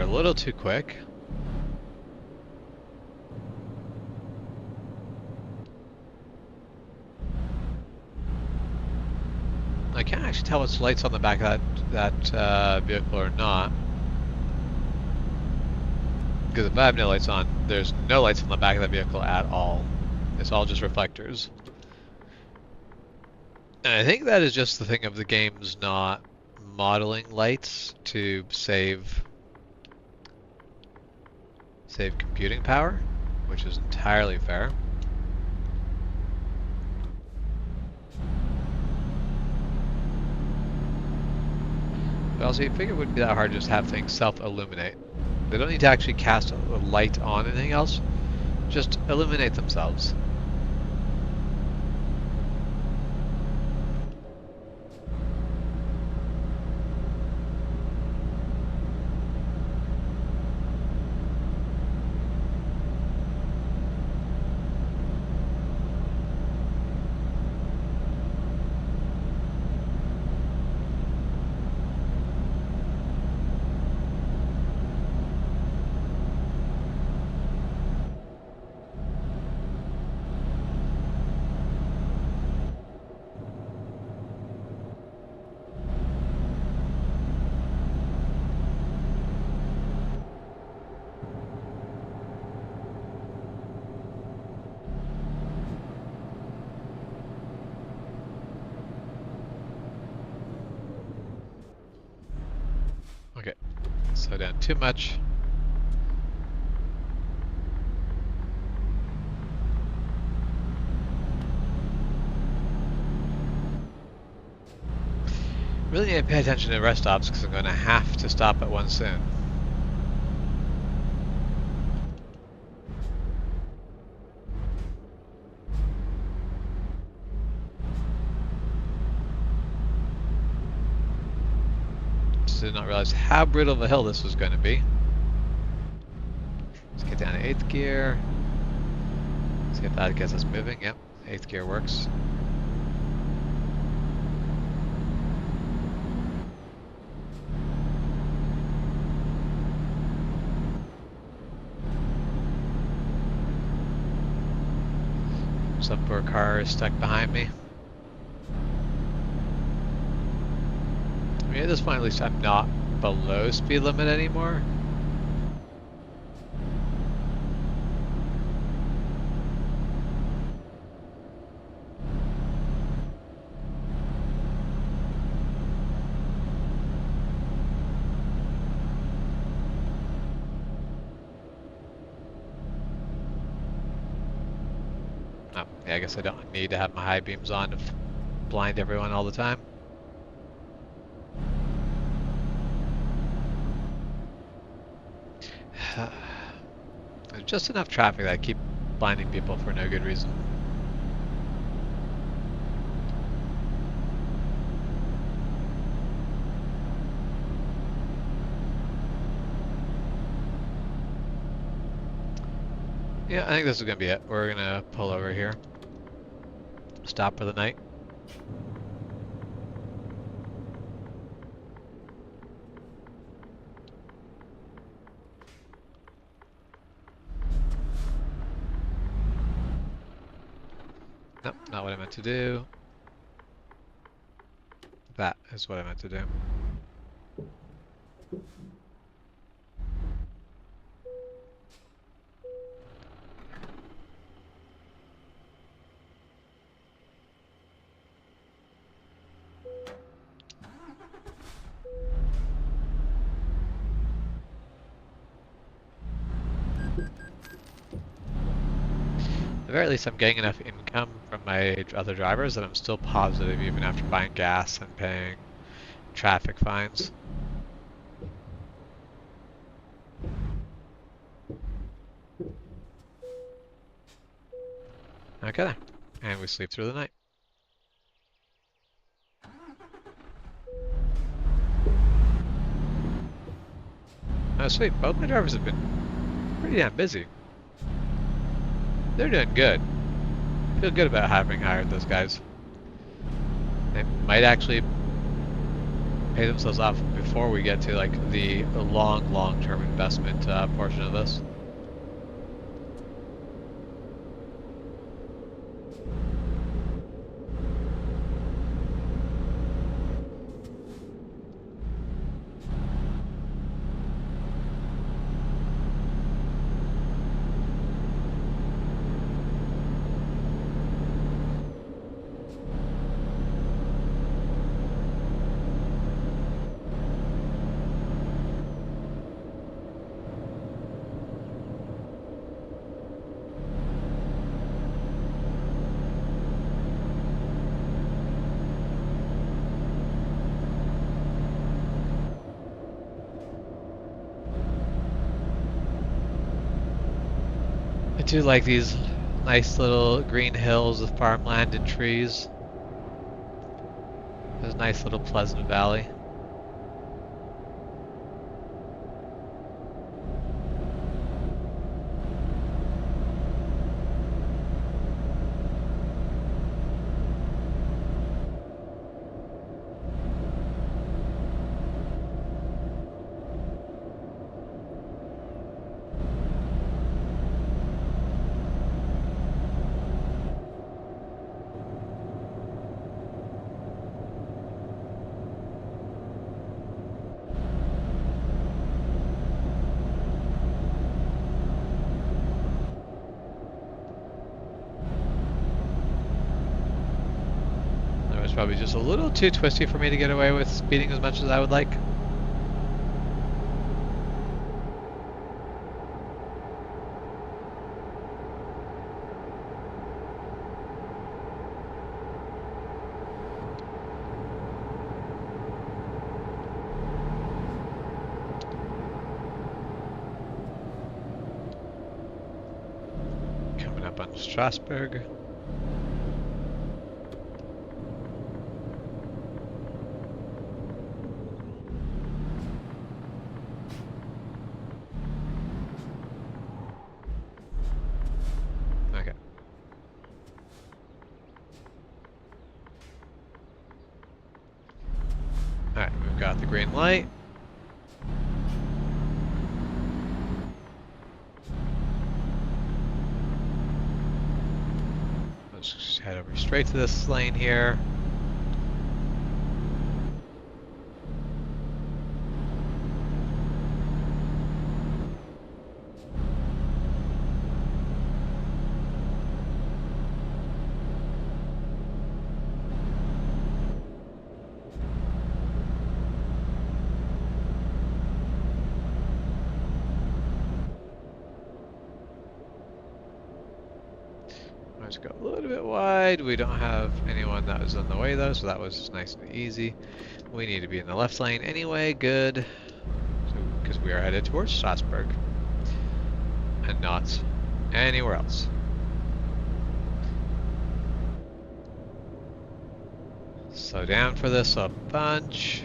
little too quick. I can't actually tell what's lights on the back of that vehicle or not. Because if I have no lights on, there's no lights on the back of the vehicle at all. It's all just reflectors. And I think that is just the thing of the game's not modeling lights to save computing power, which is entirely fair. But also, you figure it wouldn't be that hard to just have things self-illuminate. They don't need to actually cast a light on anything else, just illuminate themselves. Okay, slow down too much. Really need to pay attention to rest stops because I'm going to have to stop at one soon. Just did not realize how brutal of a hill this was going to be. Let's get down to 8th gear. See if that gets us moving. Yep, 8th gear works. Some poor car is stuck behind me. I mean, at this point, at least I'm not below speed limit anymore. Oh, yeah, I guess I don't need to have my high beams on to blind everyone all the time. There's just enough traffic that I keep blinding people for no good reason. Yeah, I think this is going to be it. We're going to pull over here. Stop for the night. Nope, not what I meant to do. That is what I meant to do. At the very least, I'm getting enough income from my other drivers that I'm still positive even after buying gas and paying traffic fines. Okay, and we sleep through the night. Oh sweet, both my drivers have been pretty damn busy. They're doing good. I feel good about having hired those guys. They might actually pay themselves off before we get to like the long-term investment portion of this. I do like these nice little green hills with farmland and trees. There's a nice little pleasant valley. Probably just a little too twisty for me to get away with speeding as much as I would like. Coming up on Strasbourg. Alright, we've got the green light. Let's just head over straight to this lane here. Let's go a little bit wide. We don't have anyone that was in the way though, so that was nice and easy. We need to be in the left lane anyway, good. Because we are headed towards Strasbourg and not anywhere else. Slow down for this a bunch.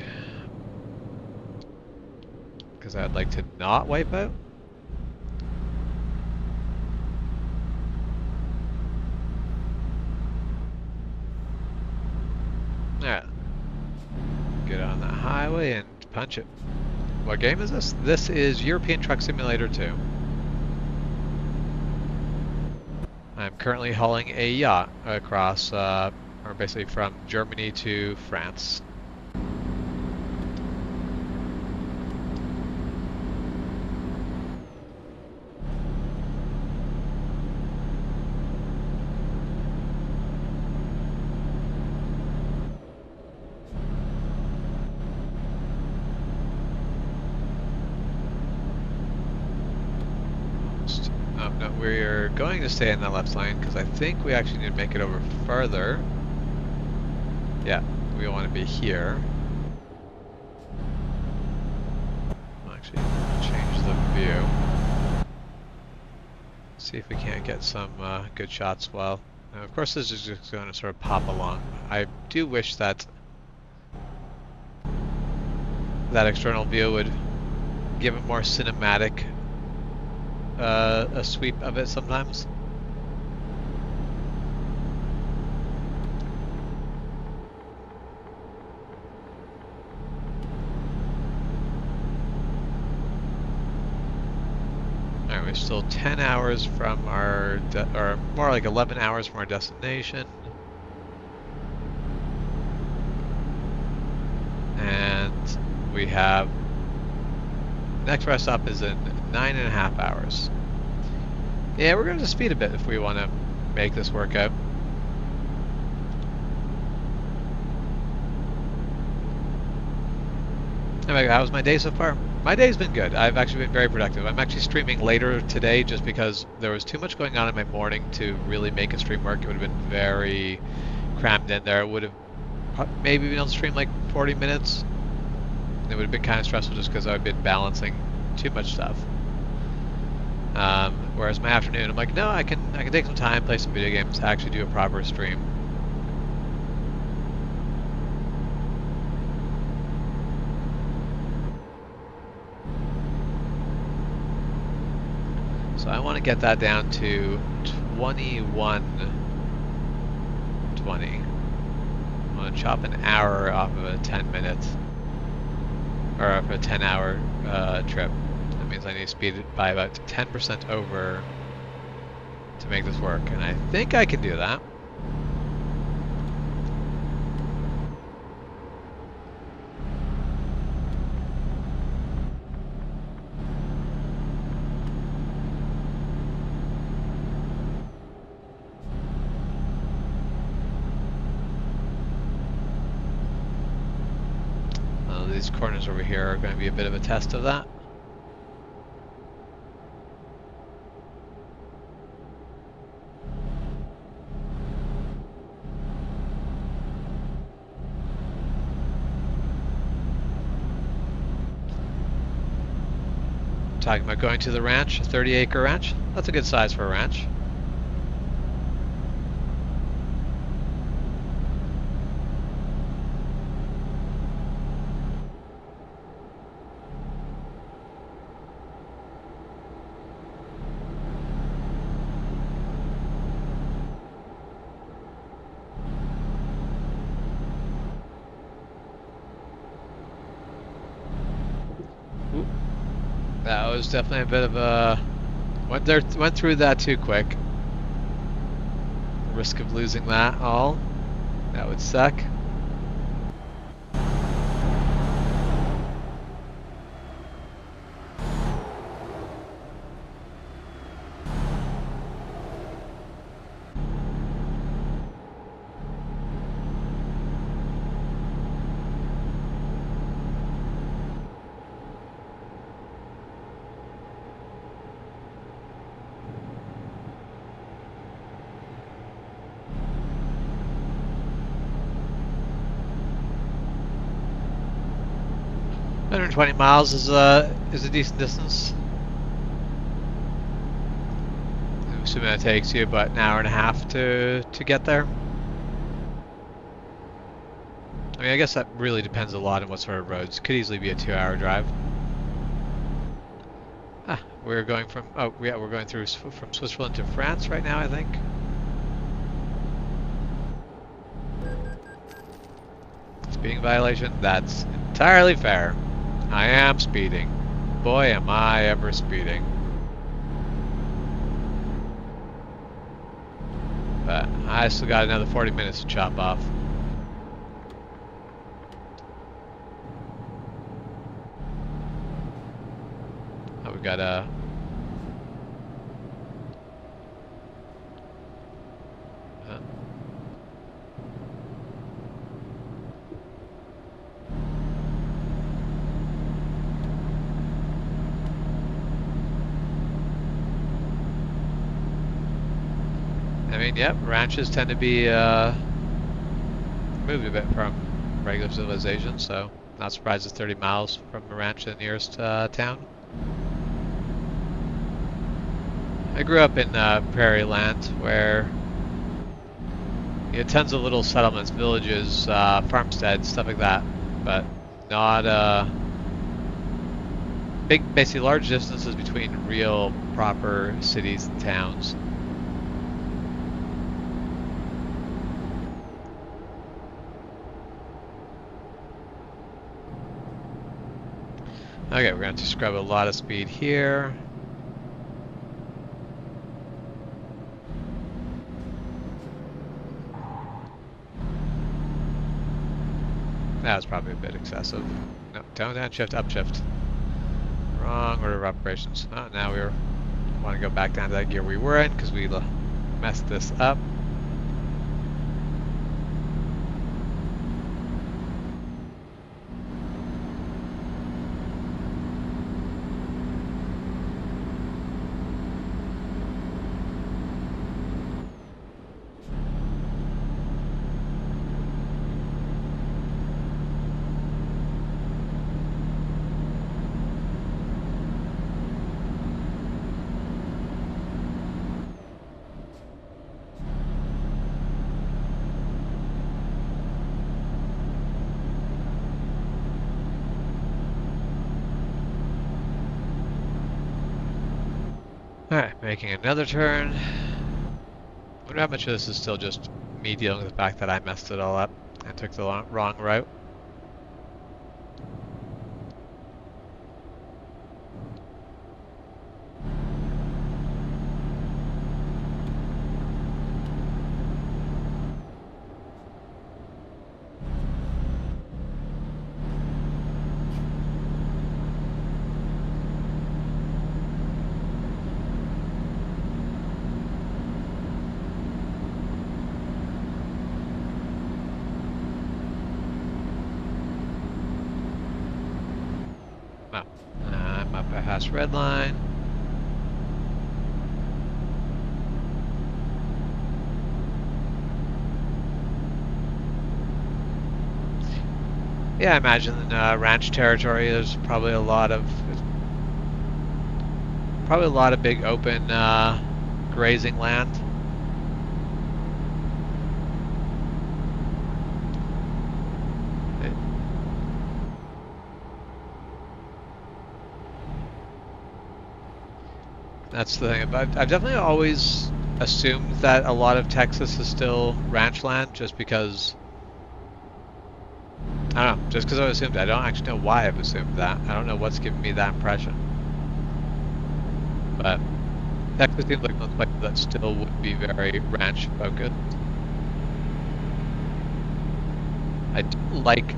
Because I'd like to not wipe out. Yeah. Get on the highway and punch it. What game is this? This is European Truck Simulator 2. I'm currently hauling a yacht across, or basically from Germany to France. No, we're going to stay in the left lane because I think we actually need to make it over further. Yeah, we want to be here. I'll actually change the view. See if we can't get some good shots well. Now, of course, this is just going to sort of pop along. I do wish that that external view would give it more cinematic a sweep of it sometimes. we're still 10 hours from our, or more like 11 hours from our destination. And we have, next rest stop is in 9.5 hours. Yeah, we're going to speed a bit if we want to make this work out. Anyway, how was my day so far? My day's been good. I've actually been very productive. I'm actually streaming later today just because there was too much going on in my morning to really make a stream work. It would have been very crammed in there. It would have maybe been able to stream like 40 minutes. It would have been kind of stressful just because I've been balancing too much stuff. Whereas my afternoon, I'm like, no, I can take some time, play some video games, actually do a proper stream. So I want to get that down to 21:20. I want to chop an hour off of a 10-minute, or off a 10-hour trip. That means I need to speed it by about 10% over to make this work, and I think I can do that. These corners over here are going to be a bit of a test of that. Talking about going to the ranch, a 30-acre ranch. That's a good size for a ranch. That was definitely a bit of a went through that too quick. Risk of losing that all. That would suck. Hundred 120 miles is a decent distance. I'm assuming it takes you about an hour and a half to get there. I mean, I guess that really depends a lot on what sort of roads. Could easily be a 2-hour drive. Ah, we're going from, oh yeah, we're going through from Switzerland to France right now, I think. Speeding violation? That's entirely fair. I am speeding. Boy, am I ever speeding. But I still got another 40 minutes to chop off. Oh, we got a... I mean, yep, ranches tend to be moved a bit from regular civilization, so not surprised it's 30 miles from the ranch to the nearest town. I grew up in prairie land where you had tons of little settlements, villages, farmsteads, stuff like that, but not basically large distances between real proper cities and towns. Okay, we're going to scrub a lot of speed here. That was probably a bit excessive. No, downshift, upshift. Wrong order of operations. Oh, now we want to go back down to that gear we were in because we messed this up. Alright, making another turn. I wonder how much of this is still just me dealing with the fact that I messed it all up and took the wrong route. I'm up past red line. Yeah, I imagine in ranch territory there's probably a lot of big open grazing land. That's the thing. I've definitely always assumed that a lot of Texas is still ranch land, just because. I don't know. Just because I assumed it. I don't actually know why I've assumed that. I don't know what's giving me that impression. But Texas seems like most places that still would be very ranch focused. I do like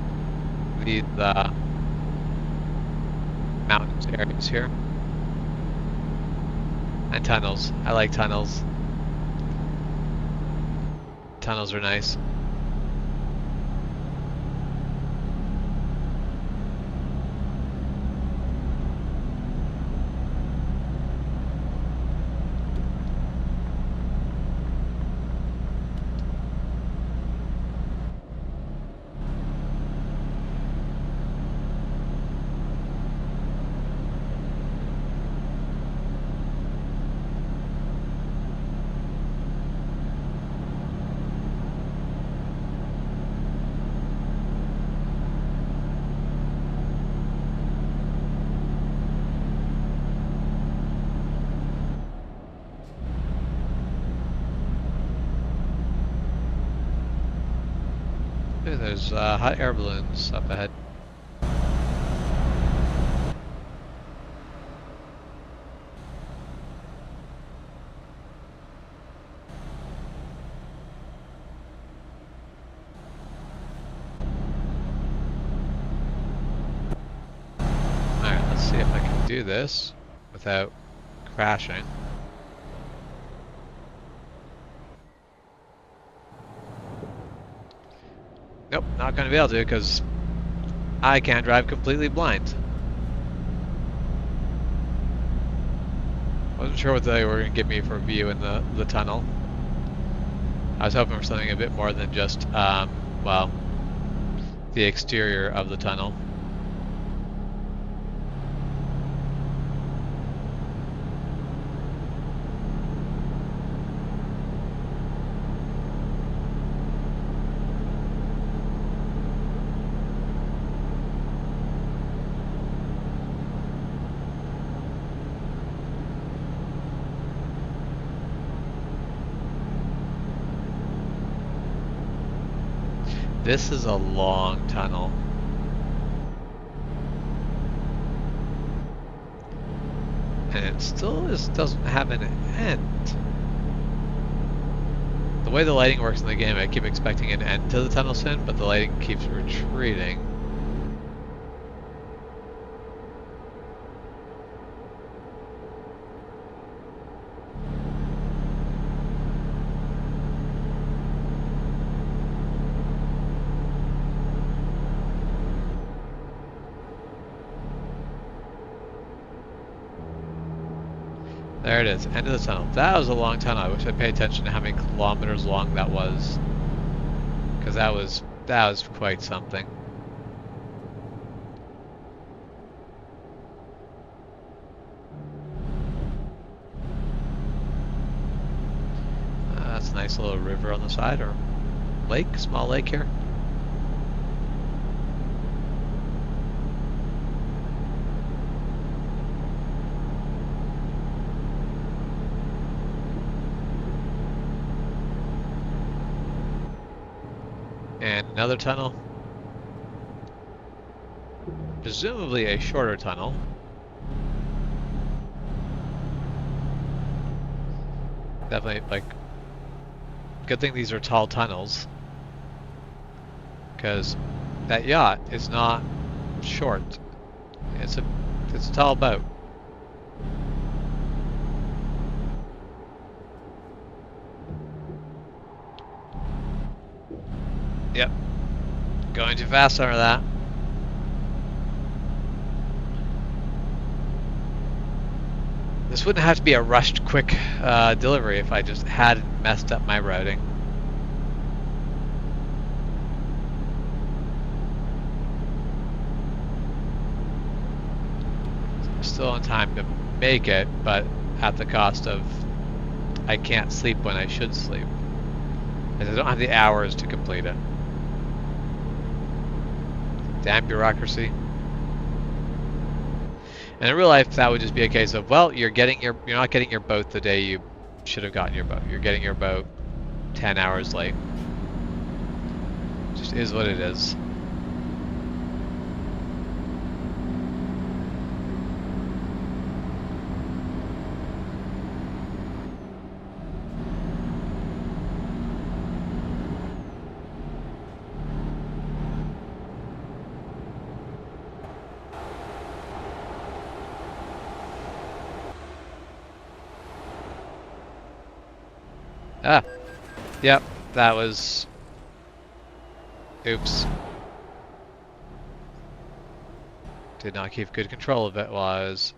these mountains areas here. And tunnels. I like tunnels. Tunnels are nice. There's hot air balloons up ahead. Alright, let's see if I can do this without crashing. Nope, not going to be able to because I can't drive completely blind. Wasn't sure what they were going to give me for a view in the tunnel. I was hoping for something a bit more than just, well, the exterior of the tunnel. This is a long tunnel. And it still doesn't have an end. The way the lighting works in the game, I keep expecting an end to the tunnel soon, but the lighting keeps retreating. There it is, end of the tunnel. That was a long tunnel. I wish I'd pay attention to how many kilometers long that was, because that was quite something. That's a nice little river on the side, or lake, small lake here. And another tunnel. Presumably a shorter tunnel. Definitely, like, good thing these are tall tunnels, because that yacht is not short. It's a tall boat. Yep. Going too fast over that. This wouldn't have to be a rushed, quick delivery if I just hadn't messed up my routing. Still on time to make it, but at the cost of I can't sleep when I should sleep, because I don't have the hours to complete it. Damn bureaucracy. And in real life, that would just be a case of, well, you're not getting your boat the day you should have gotten your boat. You're getting your boat 10 hours late. Just is what it is. Ah, yep, that was, oops. Did not keep good control of it while I was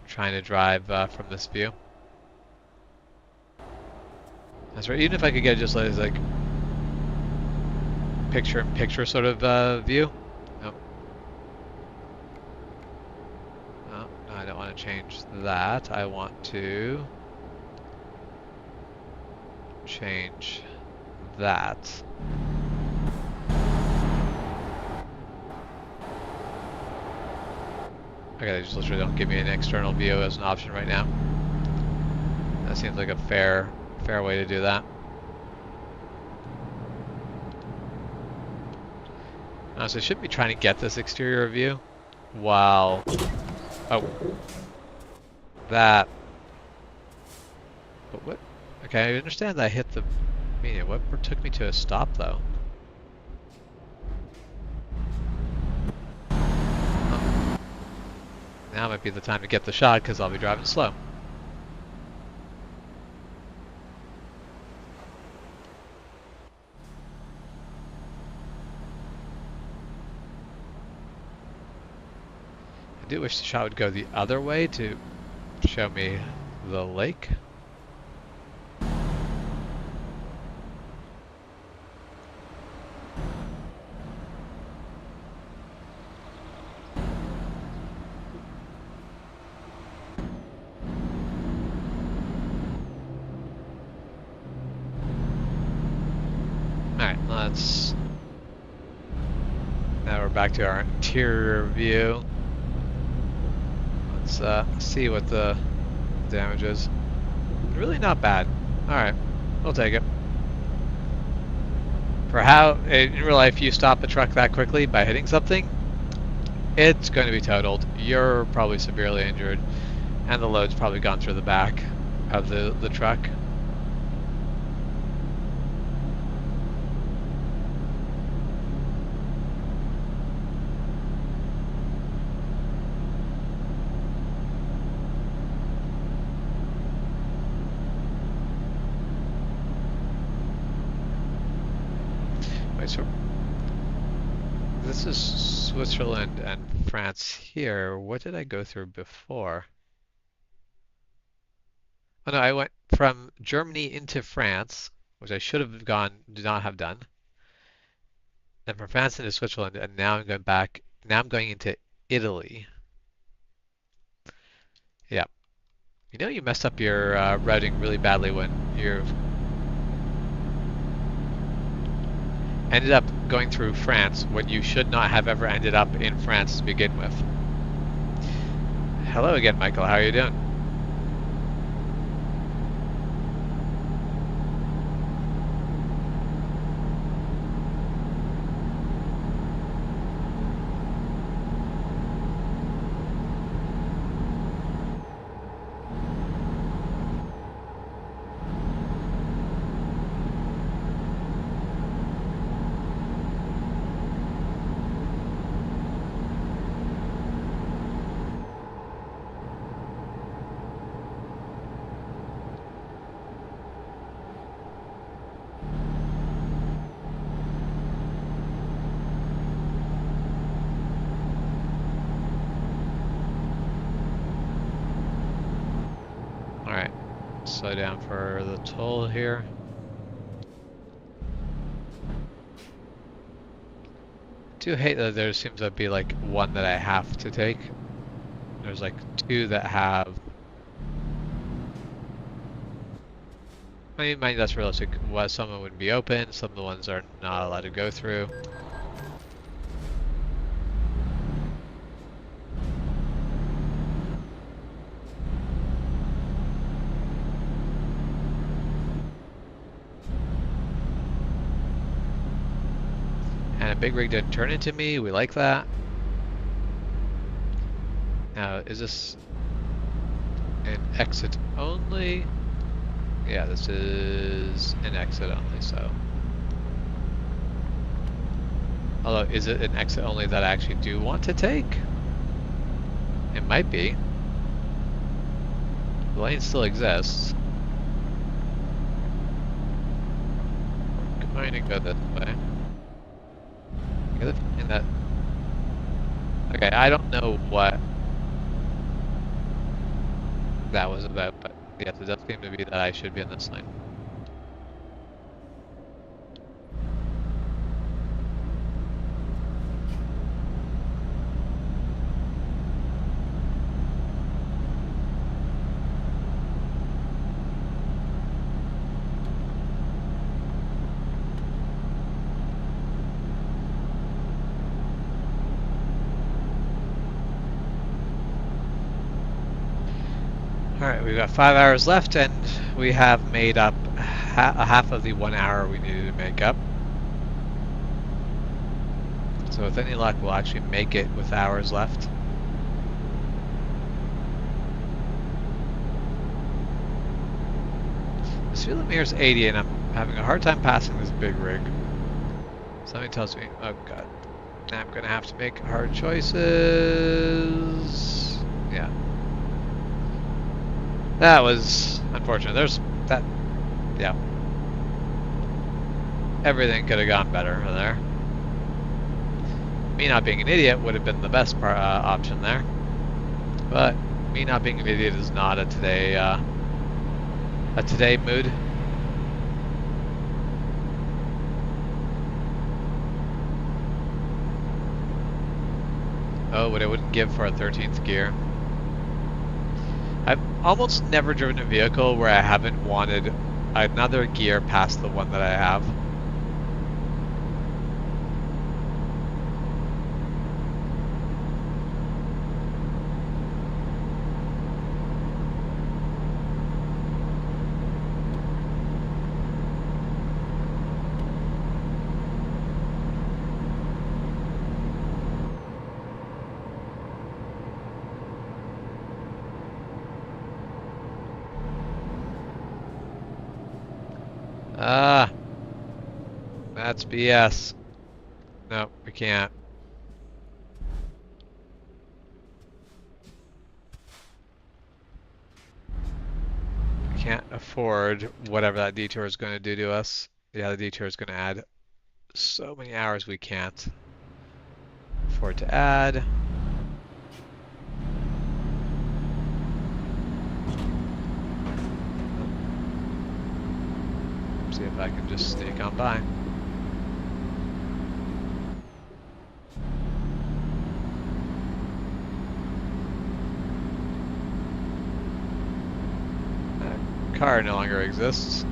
trying to drive from this view. That's right, even if I could get just like picture-in-picture sort of view. Nope. I don't want to change that. I want to change that. Okay, they just literally don't give me an external view as an option right now. That seems like a fair way to do that. So I should be trying to get this exterior view while... Oh. That. But what? Okay, I understand that I hit the median. What took me to a stop, though? Oh. Now might be the time to get the shot, because I'll be driving slow. I do wish the shot would go the other way to show me the lake. Alright, now we're back to our interior view. Let's see what the damage is. Really not bad. Alright, we'll take it. For how, in real life, you stop a truck that quickly by hitting something, it's going to be totaled. You're probably severely injured. And the load's probably gone through the back of the truck. Wait, so this is Switzerland and France here. What did I go through before? Oh no, I went from Germany into France, which I should have did not have done. Then from France into Switzerland, and now I'm going back. Now I'm going into Italy. Yeah. You know you messed up your routing really badly when you ended up going through France when you should not have ever ended up in France to begin with. Hello again, Michael. How are you doing? Alright, slow down for the toll here. I do hate that there seems to be like one that I have to take. There's like two that have... I mean, mind that's realistic. Some of them would be open, some of the ones are not allowed to go through. And a big rig didn't turn into me, we like that. Now, is this an exit only? Yeah, this is an exit only, so. Although, is it an exit only that I actually do want to take? It might be. The lane still exists. We're going to go this way. In that. Okay, I don't know what that was about, but yes, it does seem to be that I should be in this lane. Alright, we've got 5 hours left, and we have made up half of the 1 hour we needed to make up. So with any luck, we'll actually make it with hours left. This fuel meter's 80, and I'm having a hard time passing this big rig. Something tells me, oh god, now I'm gonna have to make hard choices. Yeah. That was unfortunate. There's that, yeah. Everything could have gone better there. Me not being an idiot would have been the best option there. But me not being an idiot is not a today mood. Oh, what I wouldn't give for a 13th gear. I've almost never driven a vehicle where I haven't wanted another gear past the one that I have. Ah, that's BS. No, we can't. We can't afford whatever that detour is going to do to us. Yeah, the detour is going to add so many hours we can't afford to add. See if I can just sneak on by. That car no longer exists.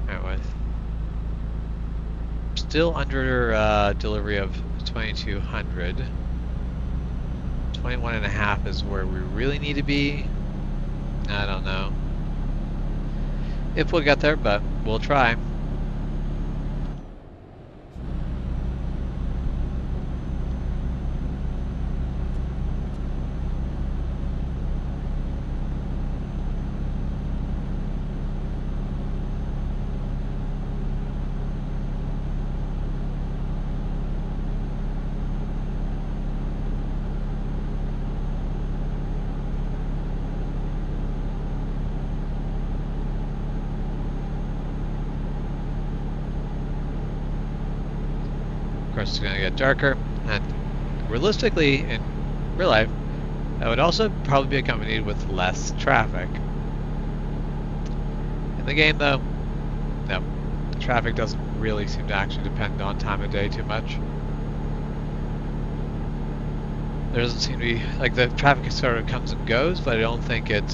Anyway, still under delivery of 2200. 21 and a half is where we really need to be. I don't know if we'll get there, but we'll try. Of course, it's going to get darker, and realistically, in real life, that would also probably be accompanied with less traffic. In the game, though, no. Traffic doesn't really seem to actually depend on time of day too much. There doesn't seem to be, like, the traffic sort of comes and goes, but I don't think it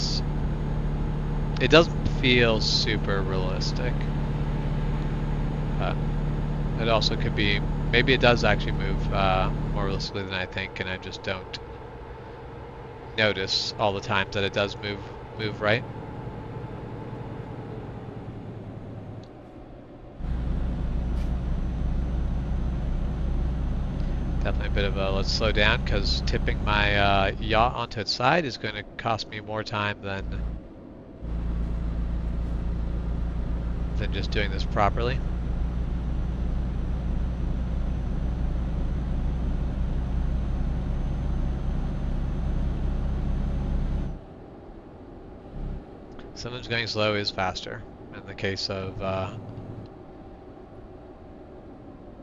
doesn't feel super realistic. It also could be, maybe it does actually move more realistically than I think, and I just don't notice all the times that it does move right. Definitely a bit of a let's slow down, because tipping my yacht onto its side is going to cost me more time than just doing this properly. Sometimes going slow is faster in the case of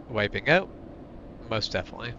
wiping out, most definitely.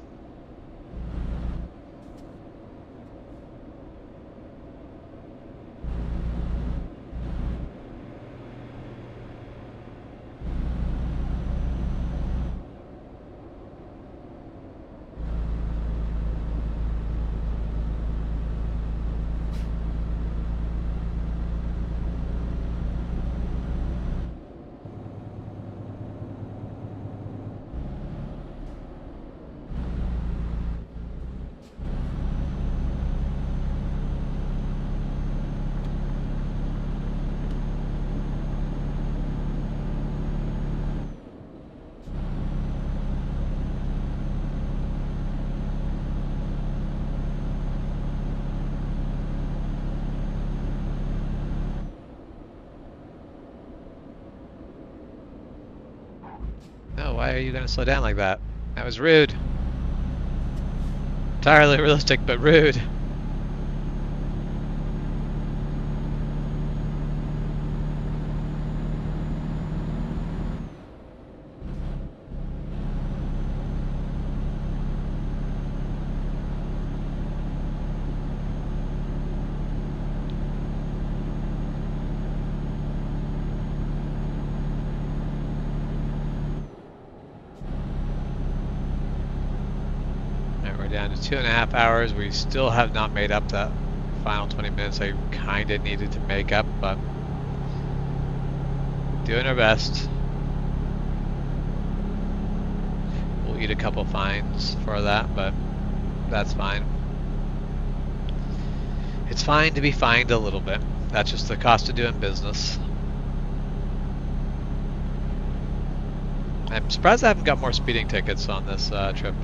hell? Why are you gonna slow down like that? That was rude. Entirely realistic, but rude. Down to 2.5 hours. We still have not made up that final 20 minutes I kind of needed to make up, but doing our best. We'll eat a couple fines for that, but that's fine. It's fine to be fined a little bit. That's just the cost of doing business. I'm surprised I haven't got more speeding tickets on this trip.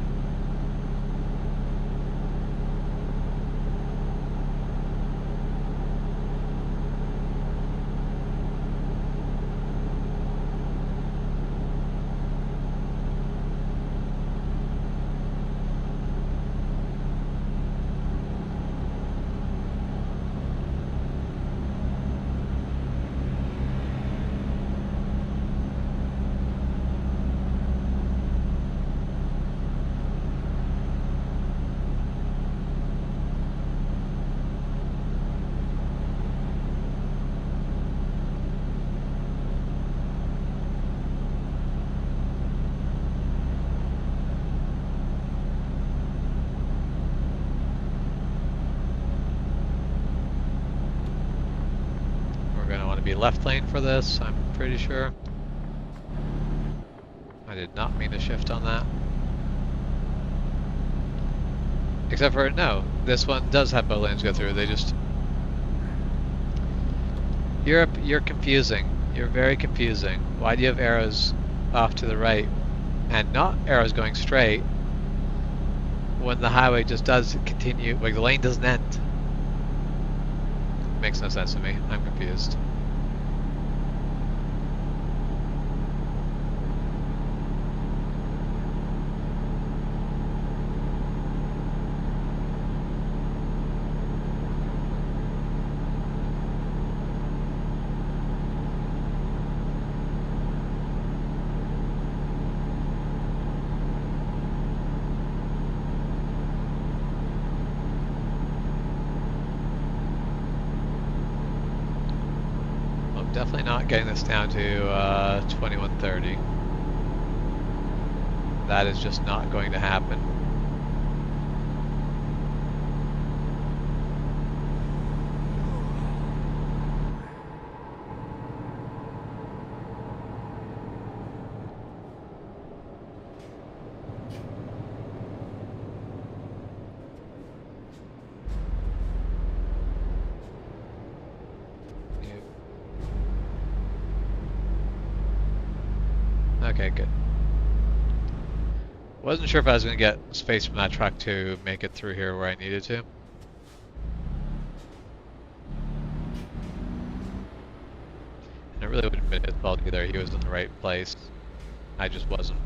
Be left lane for this, I'm pretty sure. I did not mean to shift on that. Except for, no, this one does have both lanes go through, they just... Europe, you're confusing. You're very confusing. Why do you have arrows off to the right and not arrows going straight when the highway just does continue, like the lane doesn't end? Makes no sense to me. I'm confused. Definitely not getting this down to 2130. That is just not going to happen. Okay, good. Wasn't sure if I was going to get space from that truck to make it through here where I needed to. And it really wouldn't have been his fault either. He was in the right place. I just wasn't.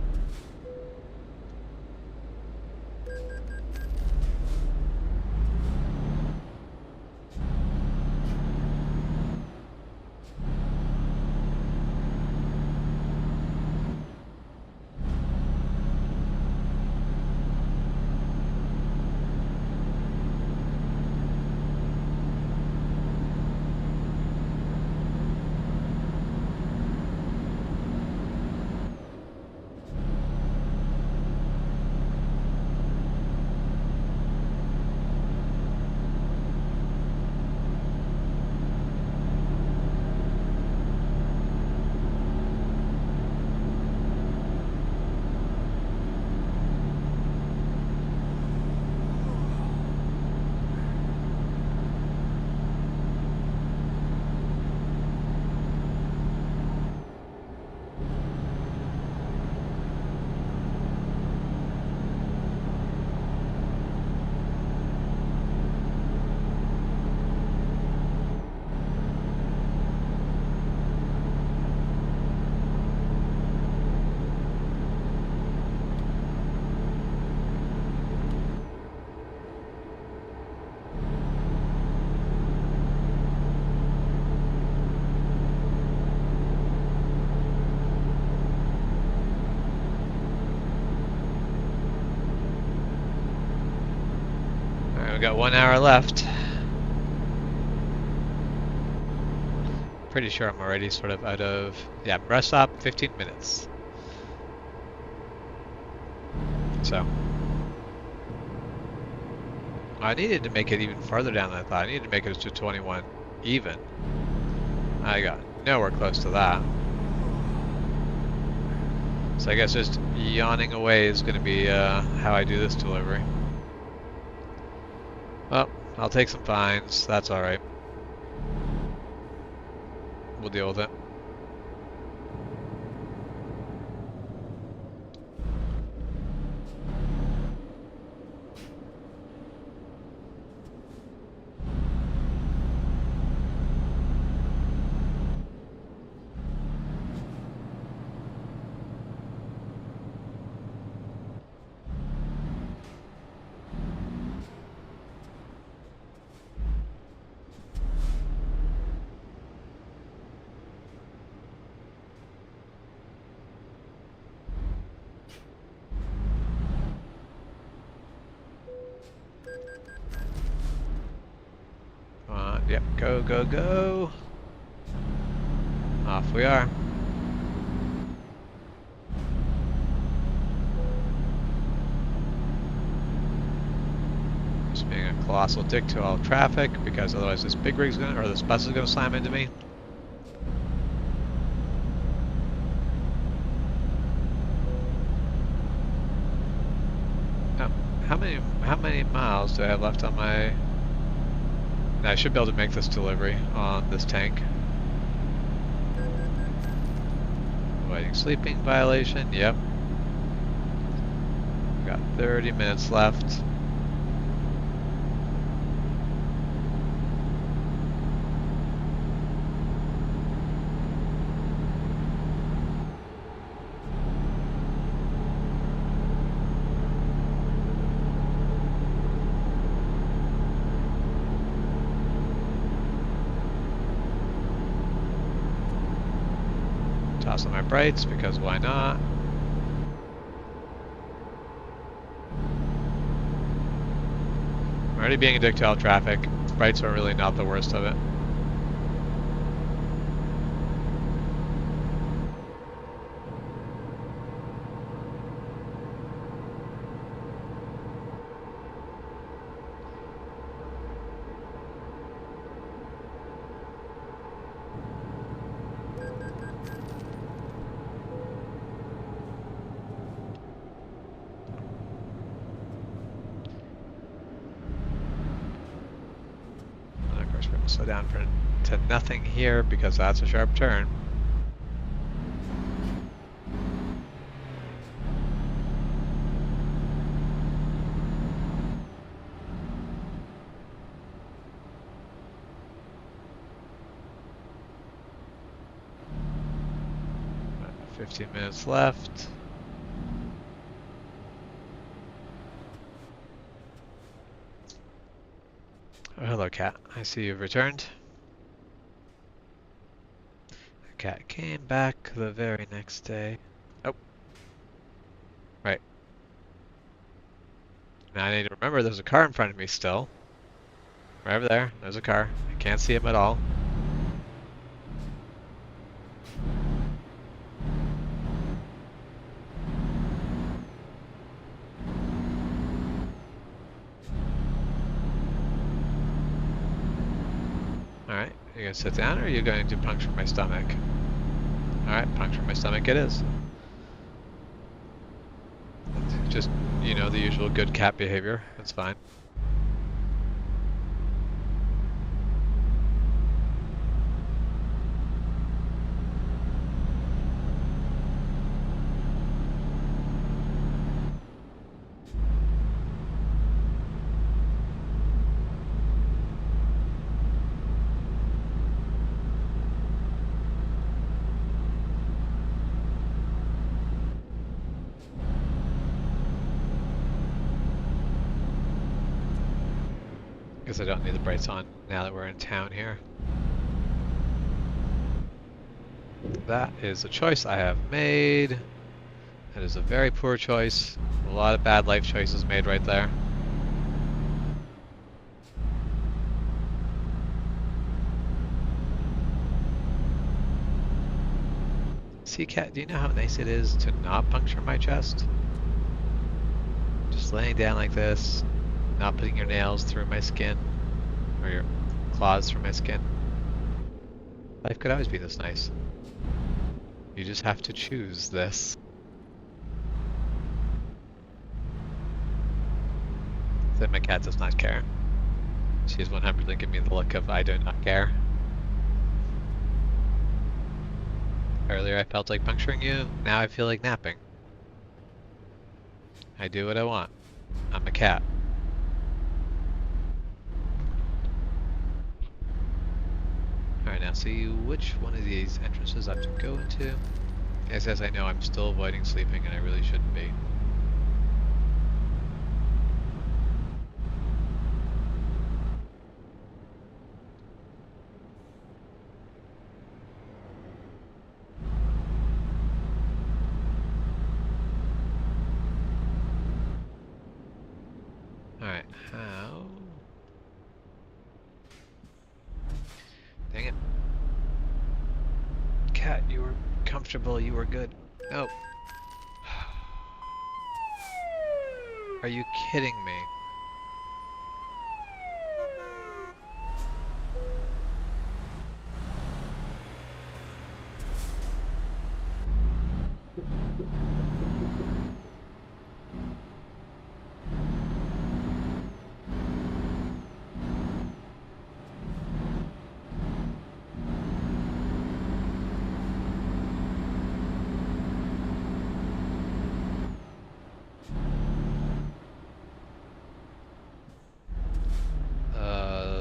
We've got 1 hour left. Pretty sure I'm already sort of out of... Yeah, rest stop, 15 minutes. So... I needed to make it even farther down than I thought. I needed to make it to 21 even. I got nowhere close to that. So I guess just yawning away is going to be how I do this delivery. Well, I'll take some fines. That's alright. We'll deal with it. Yep, go, go, go. Off we are. Just being a colossal dick to all traffic because otherwise this big rig's gonna, or this bus is gonna slam into me. Oh, how many miles do I have left on my... I should be able to make this delivery on this tank. Avoiding sleeping violation, yep. Got 30 minutes left. Toss on my brights because why not? I'm already being a dick to all traffic. Brights are really not the worst of it. Slow down to nothing here because that's a sharp turn. About 15 minutes left. Oh, hello, cat. I see you've returned. The cat came back the very next day. Oh. Right. Now I need to remember there's a car in front of me still. Right over there. There's a car. I can't see him at all. Alright, you gonna sit down or are you going to puncture my stomach? Alright, puncture my stomach it is. Just, you know, the usual good cat behavior. That's fine. Guess I don't need the brights on now that we're in town here. That is a choice I have made. That is a very poor choice. A lot of bad life choices made right there. See, Cat, do you know how nice it is to not puncture my chest? Just laying down like this, not putting your nails through my skin, or your claws through my skin. Life could always be this nice. You just have to choose this. That my cat does not care. She's 100% giving me the look of I do not care. Earlier I felt like puncturing you, now I feel like napping. I do what I want. I'm a cat. Alright, now see which one of these entrances I have to go into. As I know, I'm still avoiding sleeping and I really shouldn't be. Alright, how? Dang it. Cat, you were comfortable, you were good. No. Are you kidding me?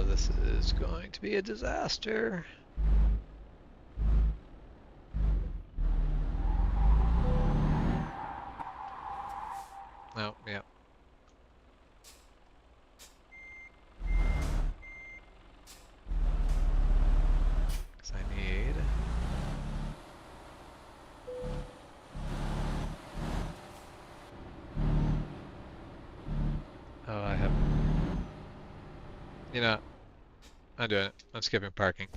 This is going to be a disaster. Oh, yeah. Because I need... Oh, I have... You know, I'm doing it. I'm skipping parking.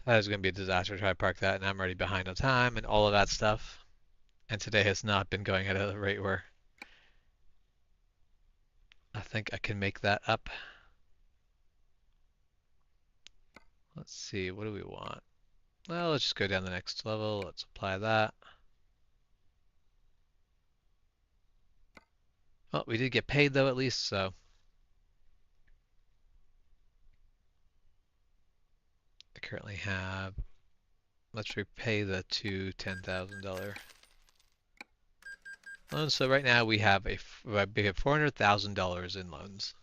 That is going to be a disaster to try to park that, and I'm already behind on time and all of that stuff. And today has not been going at a rate where I think I can make that up. Let's see, what do we want? Well, let's just go down the next level. Let's apply that. Well, we did get paid though, at least, so. I currently have, let's repay the two $10,000 loans. So right now we have $400,000 in loans.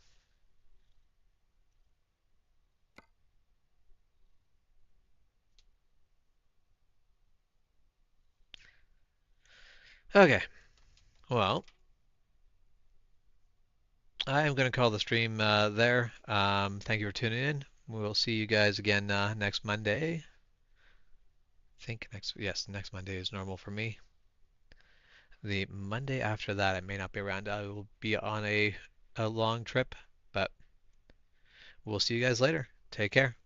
Okay, well, I am going to call the stream there. Thank you for tuning in. We'll see you guys again next Monday. I think next Monday is normal for me. The Monday after that, I may not be around. I will be on a long trip, but we'll see you guys later. Take care.